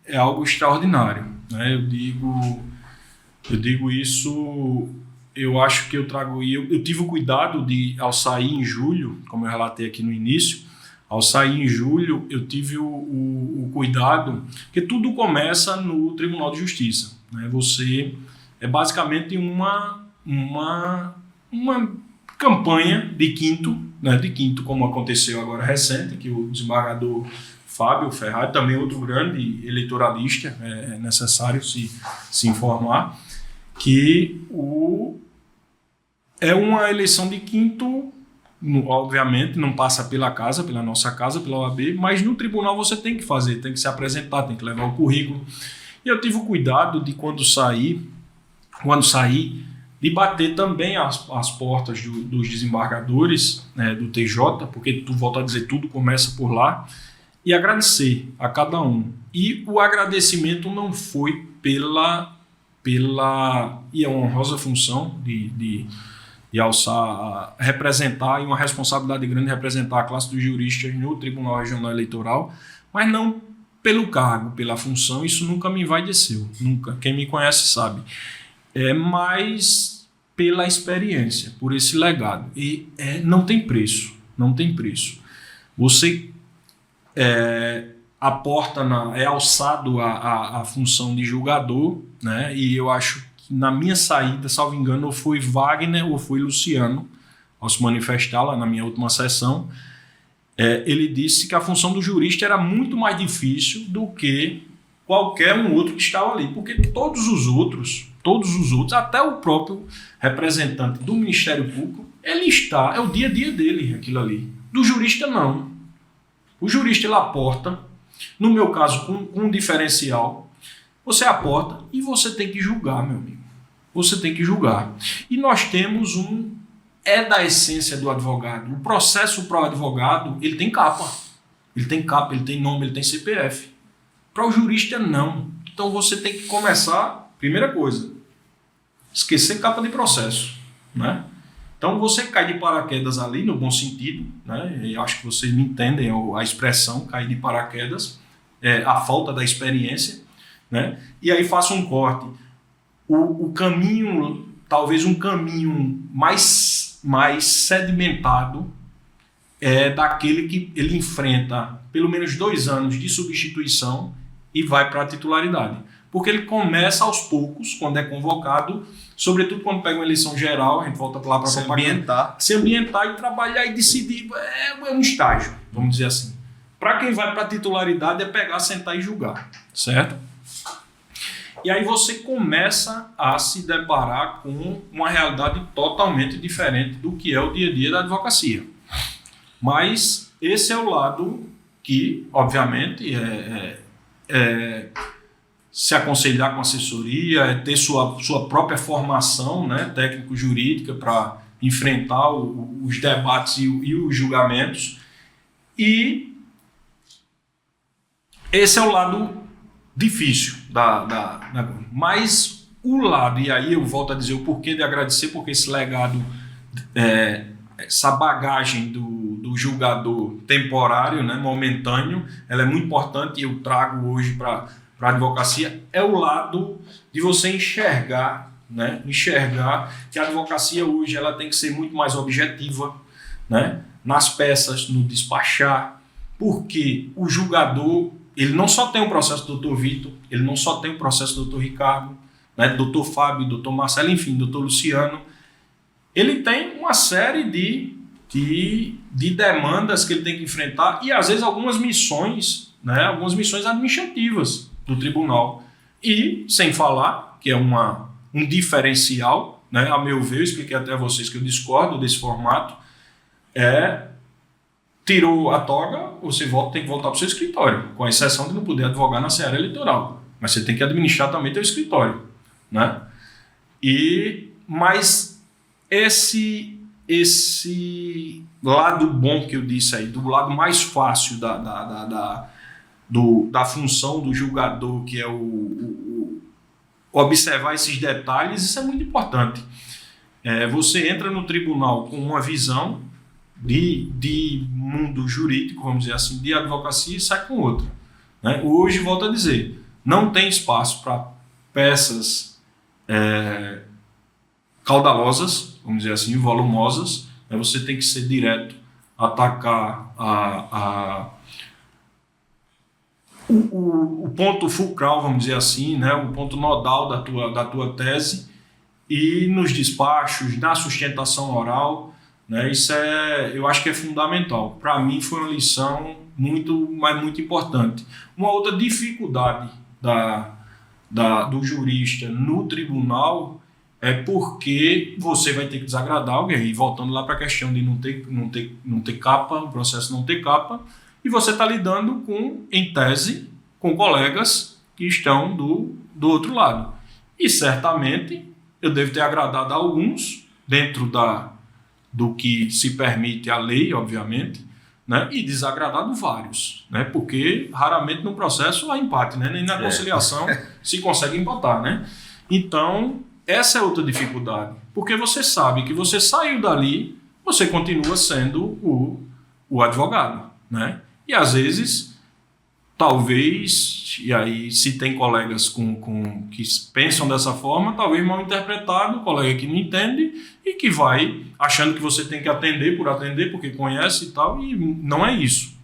é algo extraordinário, né? Eu digo isso, eu acho que eu tive o cuidado de, ao sair em julho, como eu relatei aqui no início, ao sair em julho eu tive o cuidado, porque tudo começa no Tribunal de Justiça, né? Você é basicamente uma campanha de quinto, né? De quinto, como aconteceu agora recente, que o desembargador Fábio Ferrari, também outro grande eleitoralista, é necessário se informar, que é uma eleição de quinto, obviamente não passa pela nossa casa, pela OAB, mas no tribunal você tem que fazer, tem que se apresentar, tem que levar o currículo. E eu tive o cuidado de quando saí, de bater também as portas dos desembargadores, né, do TJ, porque volto a dizer, tudo começa por lá, e agradecer a cada um. E o agradecimento não foi e é uma honrosa função de alçar, representar, e uma responsabilidade grande representar a classe dos juristas no Tribunal Regional Eleitoral, mas não pelo cargo, pela função, isso nunca me envaideceu, nunca. Quem me conhece sabe. Mas pela experiência, por esse legado. E não tem preço, não tem preço. Você é alçado a função de julgador, né? E eu acho que na minha saída, salvo engano, ou foi Wagner ou foi Luciano, ao se manifestar lá na minha última sessão, ele disse que a função do jurista era muito mais difícil do que qualquer um outro que estava ali, porque todos os outros, até o próprio representante do Ministério Público, é o dia a dia dele, aquilo ali. Do jurista, não. O jurista, ele aporta, no meu caso, com um diferencial, você aporta e você tem que julgar, meu amigo. Você tem que julgar. E nós temos da essência do advogado. O processo para o advogado, ele tem capa. Ele tem nome, ele tem CPF. Para o jurista, não. Então você tem que começar, primeira coisa, esquecer capa de processo, né? Então você cai de paraquedas ali, no bom sentido, né? E acho que vocês me entendem a expressão, cair de paraquedas, a falta da experiência, né? E aí faça um corte. O caminho, talvez um caminho mais sedimentado, é daquele que ele enfrenta pelo menos 2 anos de substituição e vai para a titularidade. Porque ele começa aos poucos, quando é convocado, sobretudo quando pega uma eleição geral, a gente volta lá para se ambientar e trabalhar e decidir. É um estágio, vamos dizer assim. Para quem vai para a titularidade é pegar, sentar e julgar, certo? E aí você começa a se deparar com uma realidade totalmente diferente do que é o dia a dia da advocacia. Mas esse é o lado que, obviamente, se aconselhar com assessoria, ter sua própria formação, né, técnico-jurídica para enfrentar os debates e os julgamentos. E esse é o lado difícil mas o lado, e aí eu volto a dizer o porquê de agradecer, porque esse legado, essa bagagem do julgador temporário, né, momentâneo, ela é muito importante e eu trago hoje para a advocacia, é o lado de você enxergar, né, que a advocacia hoje ela tem que ser muito mais objetiva, né, nas peças, no despachar, porque o julgador, ele não só tem o processo do Dr. Vitor, ele não só tem o processo do Dr. Ricardo, né, Dr. Fábio, Dr. Marcelo, enfim, Dr. Luciano. Ele tem uma série de demandas que ele tem que enfrentar e, às vezes, algumas missões administrativas do tribunal. E, sem falar, que é um diferencial, né, a meu ver, eu expliquei até a vocês que eu discordo desse formato, tirou a toga, você tem que voltar para o seu escritório, com exceção de não poder advogar na seara eleitoral. mas você tem que administrar também teu escritório, né? Mas esse lado bom que eu disse aí, do lado mais fácil da função do julgador, que é o observar esses detalhes, isso é muito importante. Você entra no tribunal com uma visão de mundo jurídico, vamos dizer assim, de advocacia, e sai com outra, né? Hoje, volto a dizer, não tem espaço para peças caudalosas, vamos dizer assim, volumosas, né? Você tem que ser direto, atacar o ponto fulcral, vamos dizer assim, né? O ponto nodal da tua tese, e nos despachos, na sustentação oral, né? Isso eu acho que é fundamental. Para mim foi uma lição muito importante. Uma outra dificuldade do jurista no tribunal é porque você vai ter que desagradar alguém. E voltando lá para a questão de não ter capa, o processo não ter capa, e você está lidando em tese, com colegas que estão do outro lado. E certamente eu devo ter agradado a alguns, dentro do que se permite a lei, obviamente, né? E desagradado vários, né? Porque raramente no processo há empate, né? Nem na conciliação se consegue empatar, né? Então, essa é outra dificuldade, porque você sabe que você saiu dali, você continua sendo o advogado, né? E às vezes, talvez, e aí se tem colegas que pensam dessa forma, talvez mal interpretado, colega que não entende e que vai achando que você tem que atender por atender, porque conhece e tal, e não é isso.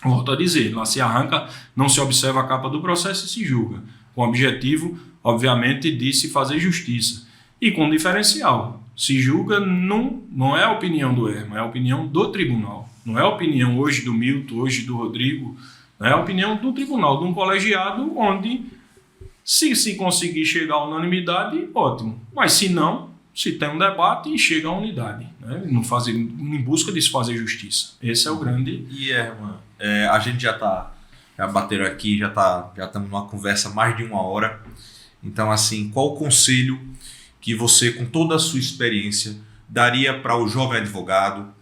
Volto a dizer, lá se arranca, não se observa a capa do processo e se julga, com o objetivo, obviamente, de se fazer justiça. E com diferencial, se julga não é a opinião do Herman, é a opinião do tribunal. Não é a opinião hoje do Milton, hoje do Rodrigo, é a opinião do tribunal, de um colegiado, onde se conseguir chegar à unanimidade, ótimo. Mas se não, se tem um debate e chega à unidade, né? Em busca de se fazer justiça. Esse é o grande... E, Herman, a gente já bateram aqui, já estamos numa conversa mais de 1 hora. Então, assim, qual o conselho que você, com toda a sua experiência, daria para o jovem advogado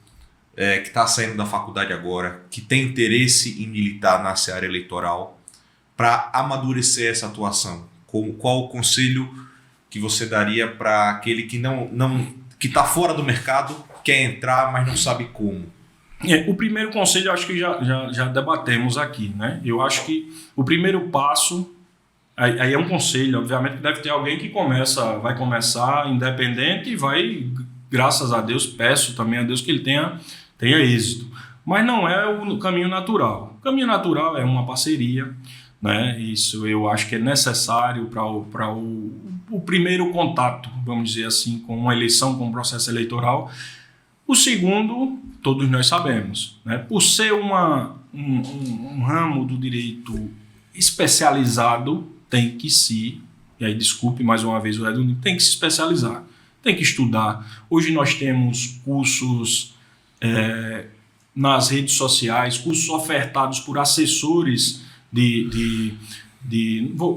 que está saindo da faculdade agora, que tem interesse em militar na seara eleitoral, para amadurecer essa atuação? Qual o conselho que você daria para aquele que que está fora do mercado, quer entrar, mas não sabe como? O primeiro conselho, eu acho que já debatemos aqui, né? Eu acho que o primeiro passo, aí é um conselho, obviamente que deve ter alguém que vai começar independente e vai, graças a Deus, peço também a Deus que ele tenha êxito. Mas não é o caminho natural. O caminho natural é uma parceria, né? Isso eu acho que é necessário para o primeiro contato, vamos dizer assim, com uma eleição, com um processo eleitoral. O segundo, todos nós sabemos, né? Por ser um ramo do direito especializado, tem que e aí desculpe mais uma vez o redundante, tem que se especializar, tem que estudar. Hoje nós temos cursos nas redes sociais, cursos ofertados por assessores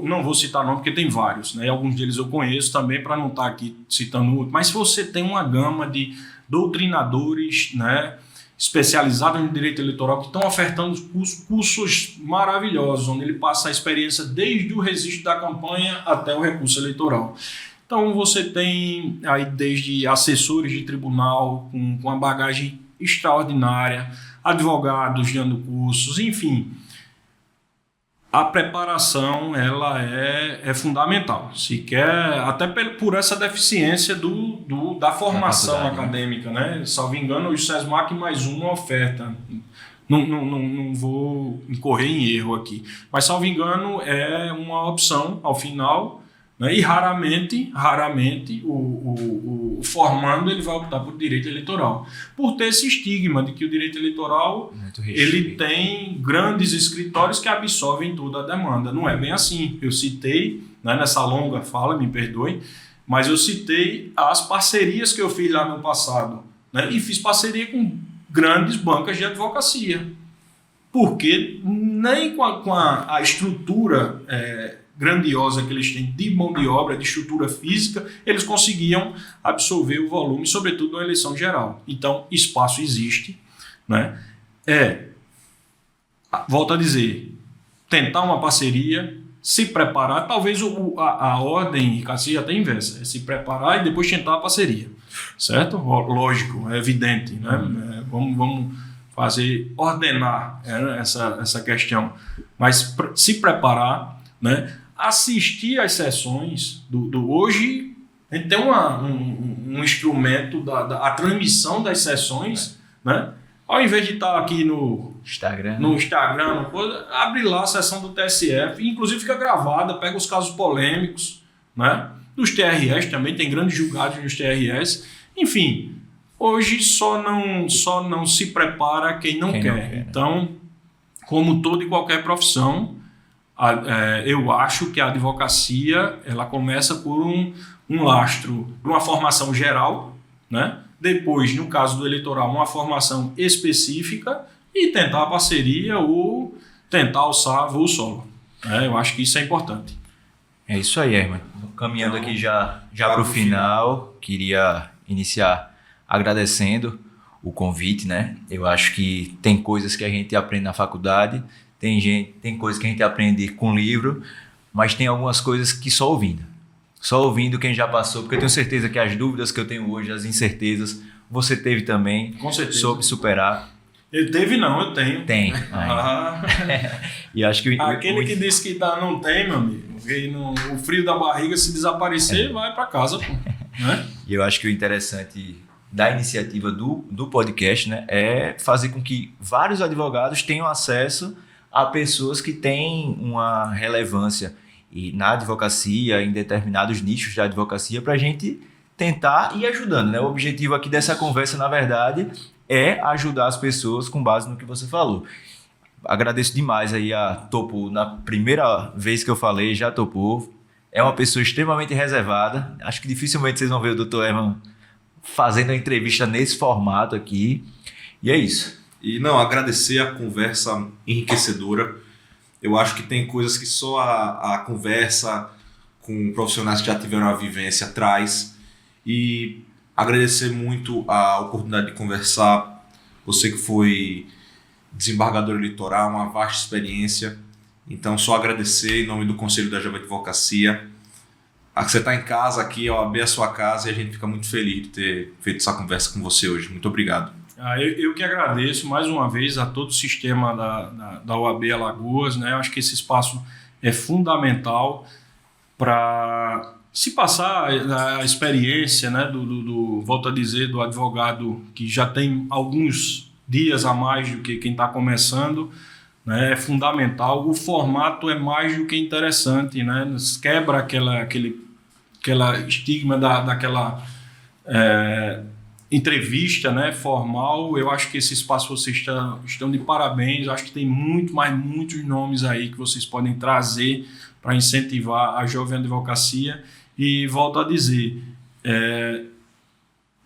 não vou citar nome porque tem vários, né? Alguns deles eu conheço também, para não estar aqui citando outro, mas você tem uma gama de doutrinadores, né, especializados em direito eleitoral que estão ofertando cursos maravilhosos, onde ele passa a experiência desde o registro da campanha até o recurso eleitoral. Então você tem aí desde assessores de tribunal com uma bagagem extraordinária, advogados dando cursos, enfim. A preparação ela é fundamental. Se quer, até por essa deficiência da formação acadêmica, né? Salvo engano, o SESMAC mais uma oferta. Não vou incorrer em erro aqui. Mas, salvo engano, é uma opção ao final, né? E raramente o formando ele vai optar por direito eleitoral. Por ter esse estigma de que o direito eleitoral ele tem grandes escritórios que absorvem toda a demanda. Não é bem assim. Eu citei, né, nessa longa fala, me perdoe, mas eu citei as parcerias que eu fiz lá no passado, né? E fiz parceria com grandes bancas de advocacia. Porque nem com a estrutura grandiosa que eles têm de mão de obra, de estrutura física, eles conseguiam absorver o volume, sobretudo na eleição geral. Então, espaço existe, né? Volto a dizer, tentar uma parceria, se preparar, talvez a ordem, Ricardo, seja até inversa, é se preparar e depois tentar a parceria, certo? Lógico, é evidente, né? Vamos ordenar essa questão, mas se preparar, né? Assistir às sessões hoje a gente tem um instrumento a transmissão das sessões, né? Ao invés de estar aqui no Instagram, abre lá a sessão do TSF, inclusive fica gravada, pega os casos polêmicos, né? Dos TRS também, tem grandes julgados nos TRS. Enfim, hoje só não se prepara quem não quer. Então, como toda e qualquer profissão, eu acho que a advocacia ela começa por um lastro, uma formação geral, né? Depois, no caso do eleitoral, uma formação específica e tentar a parceria ou tentar alçar voo solo. Eu acho que isso é importante. É isso aí, Herman. Caminhando aqui já para o final, queria iniciar agradecendo o convite, né? Eu acho que tem coisas que a gente aprende na faculdade, tem coisas que a gente aprende com livro, mas tem algumas coisas que só ouvindo. Só ouvindo quem já passou, porque eu tenho certeza que as dúvidas que eu tenho hoje, as incertezas, você teve também. Com certeza. Soube superar. Eu tenho. Tem. E acho que aquele que disse que não tem, meu amigo, o frio da barriga, se desaparecer, vai para casa, pô. Né? E eu acho que o interessante da iniciativa do podcast, né, é fazer com que vários advogados tenham acesso a pessoas que têm uma relevância e na advocacia, em determinados nichos da advocacia, para a gente tentar ir ajudando, né? O objetivo aqui dessa conversa, na verdade, é ajudar as pessoas com base no que você falou. Agradeço demais aí a Topo. Na primeira vez que eu falei, já topou. É uma pessoa extremamente reservada. Acho que dificilmente vocês vão ver o Dr. Herman fazendo a entrevista nesse formato aqui. E é isso. E agradecer a conversa enriquecedora. Eu acho que tem coisas que só a conversa com profissionais que já tiveram a vivência traz. E agradecer muito a oportunidade de conversar. Você que foi desembargador eleitoral, uma vasta experiência. Então, só agradecer em nome do Conselho da Jovem Advocacia. Você está em casa aqui, a OAB é a sua casa, e a gente fica muito feliz de ter feito essa conversa com você hoje. Muito obrigado. Eu que agradeço mais uma vez a todo o sistema da OAB Alagoas, né? Eu acho que esse espaço é fundamental para se passar a experiência, né? Volto a dizer, do advogado que já tem alguns dias a mais do que quem está começando, né? É fundamental. O formato é mais do que interessante, né? Quebra aquela estigma daquela entrevista, né, formal. Eu acho que esse espaço vocês estão de parabéns. Eu acho que tem muitos nomes aí que vocês podem trazer para incentivar a jovem advocacia. E volto a dizer,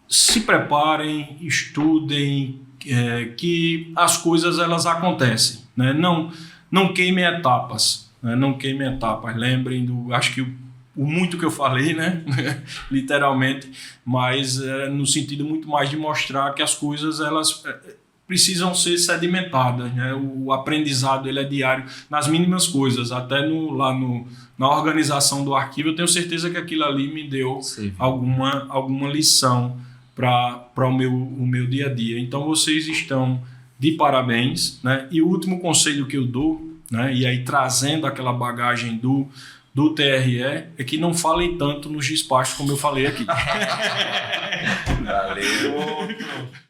se preparem, estudem, que as coisas elas acontecem, né? Não queimem etapas, né? Não queimem etapas. Lembrem acho que o muito que eu falei, né? Literalmente, mas no sentido muito mais de mostrar que as coisas elas precisam ser sedimentadas, né? O aprendizado ele é diário nas mínimas coisas, até na organização do arquivo. Eu tenho certeza que aquilo ali me deu alguma lição para o meu dia a dia. Então vocês estão de parabéns, né? E o último conselho que eu dou, né? E aí trazendo aquela bagagem do TRE, é que não falem tanto nos despachos como eu falei aqui. Valeu!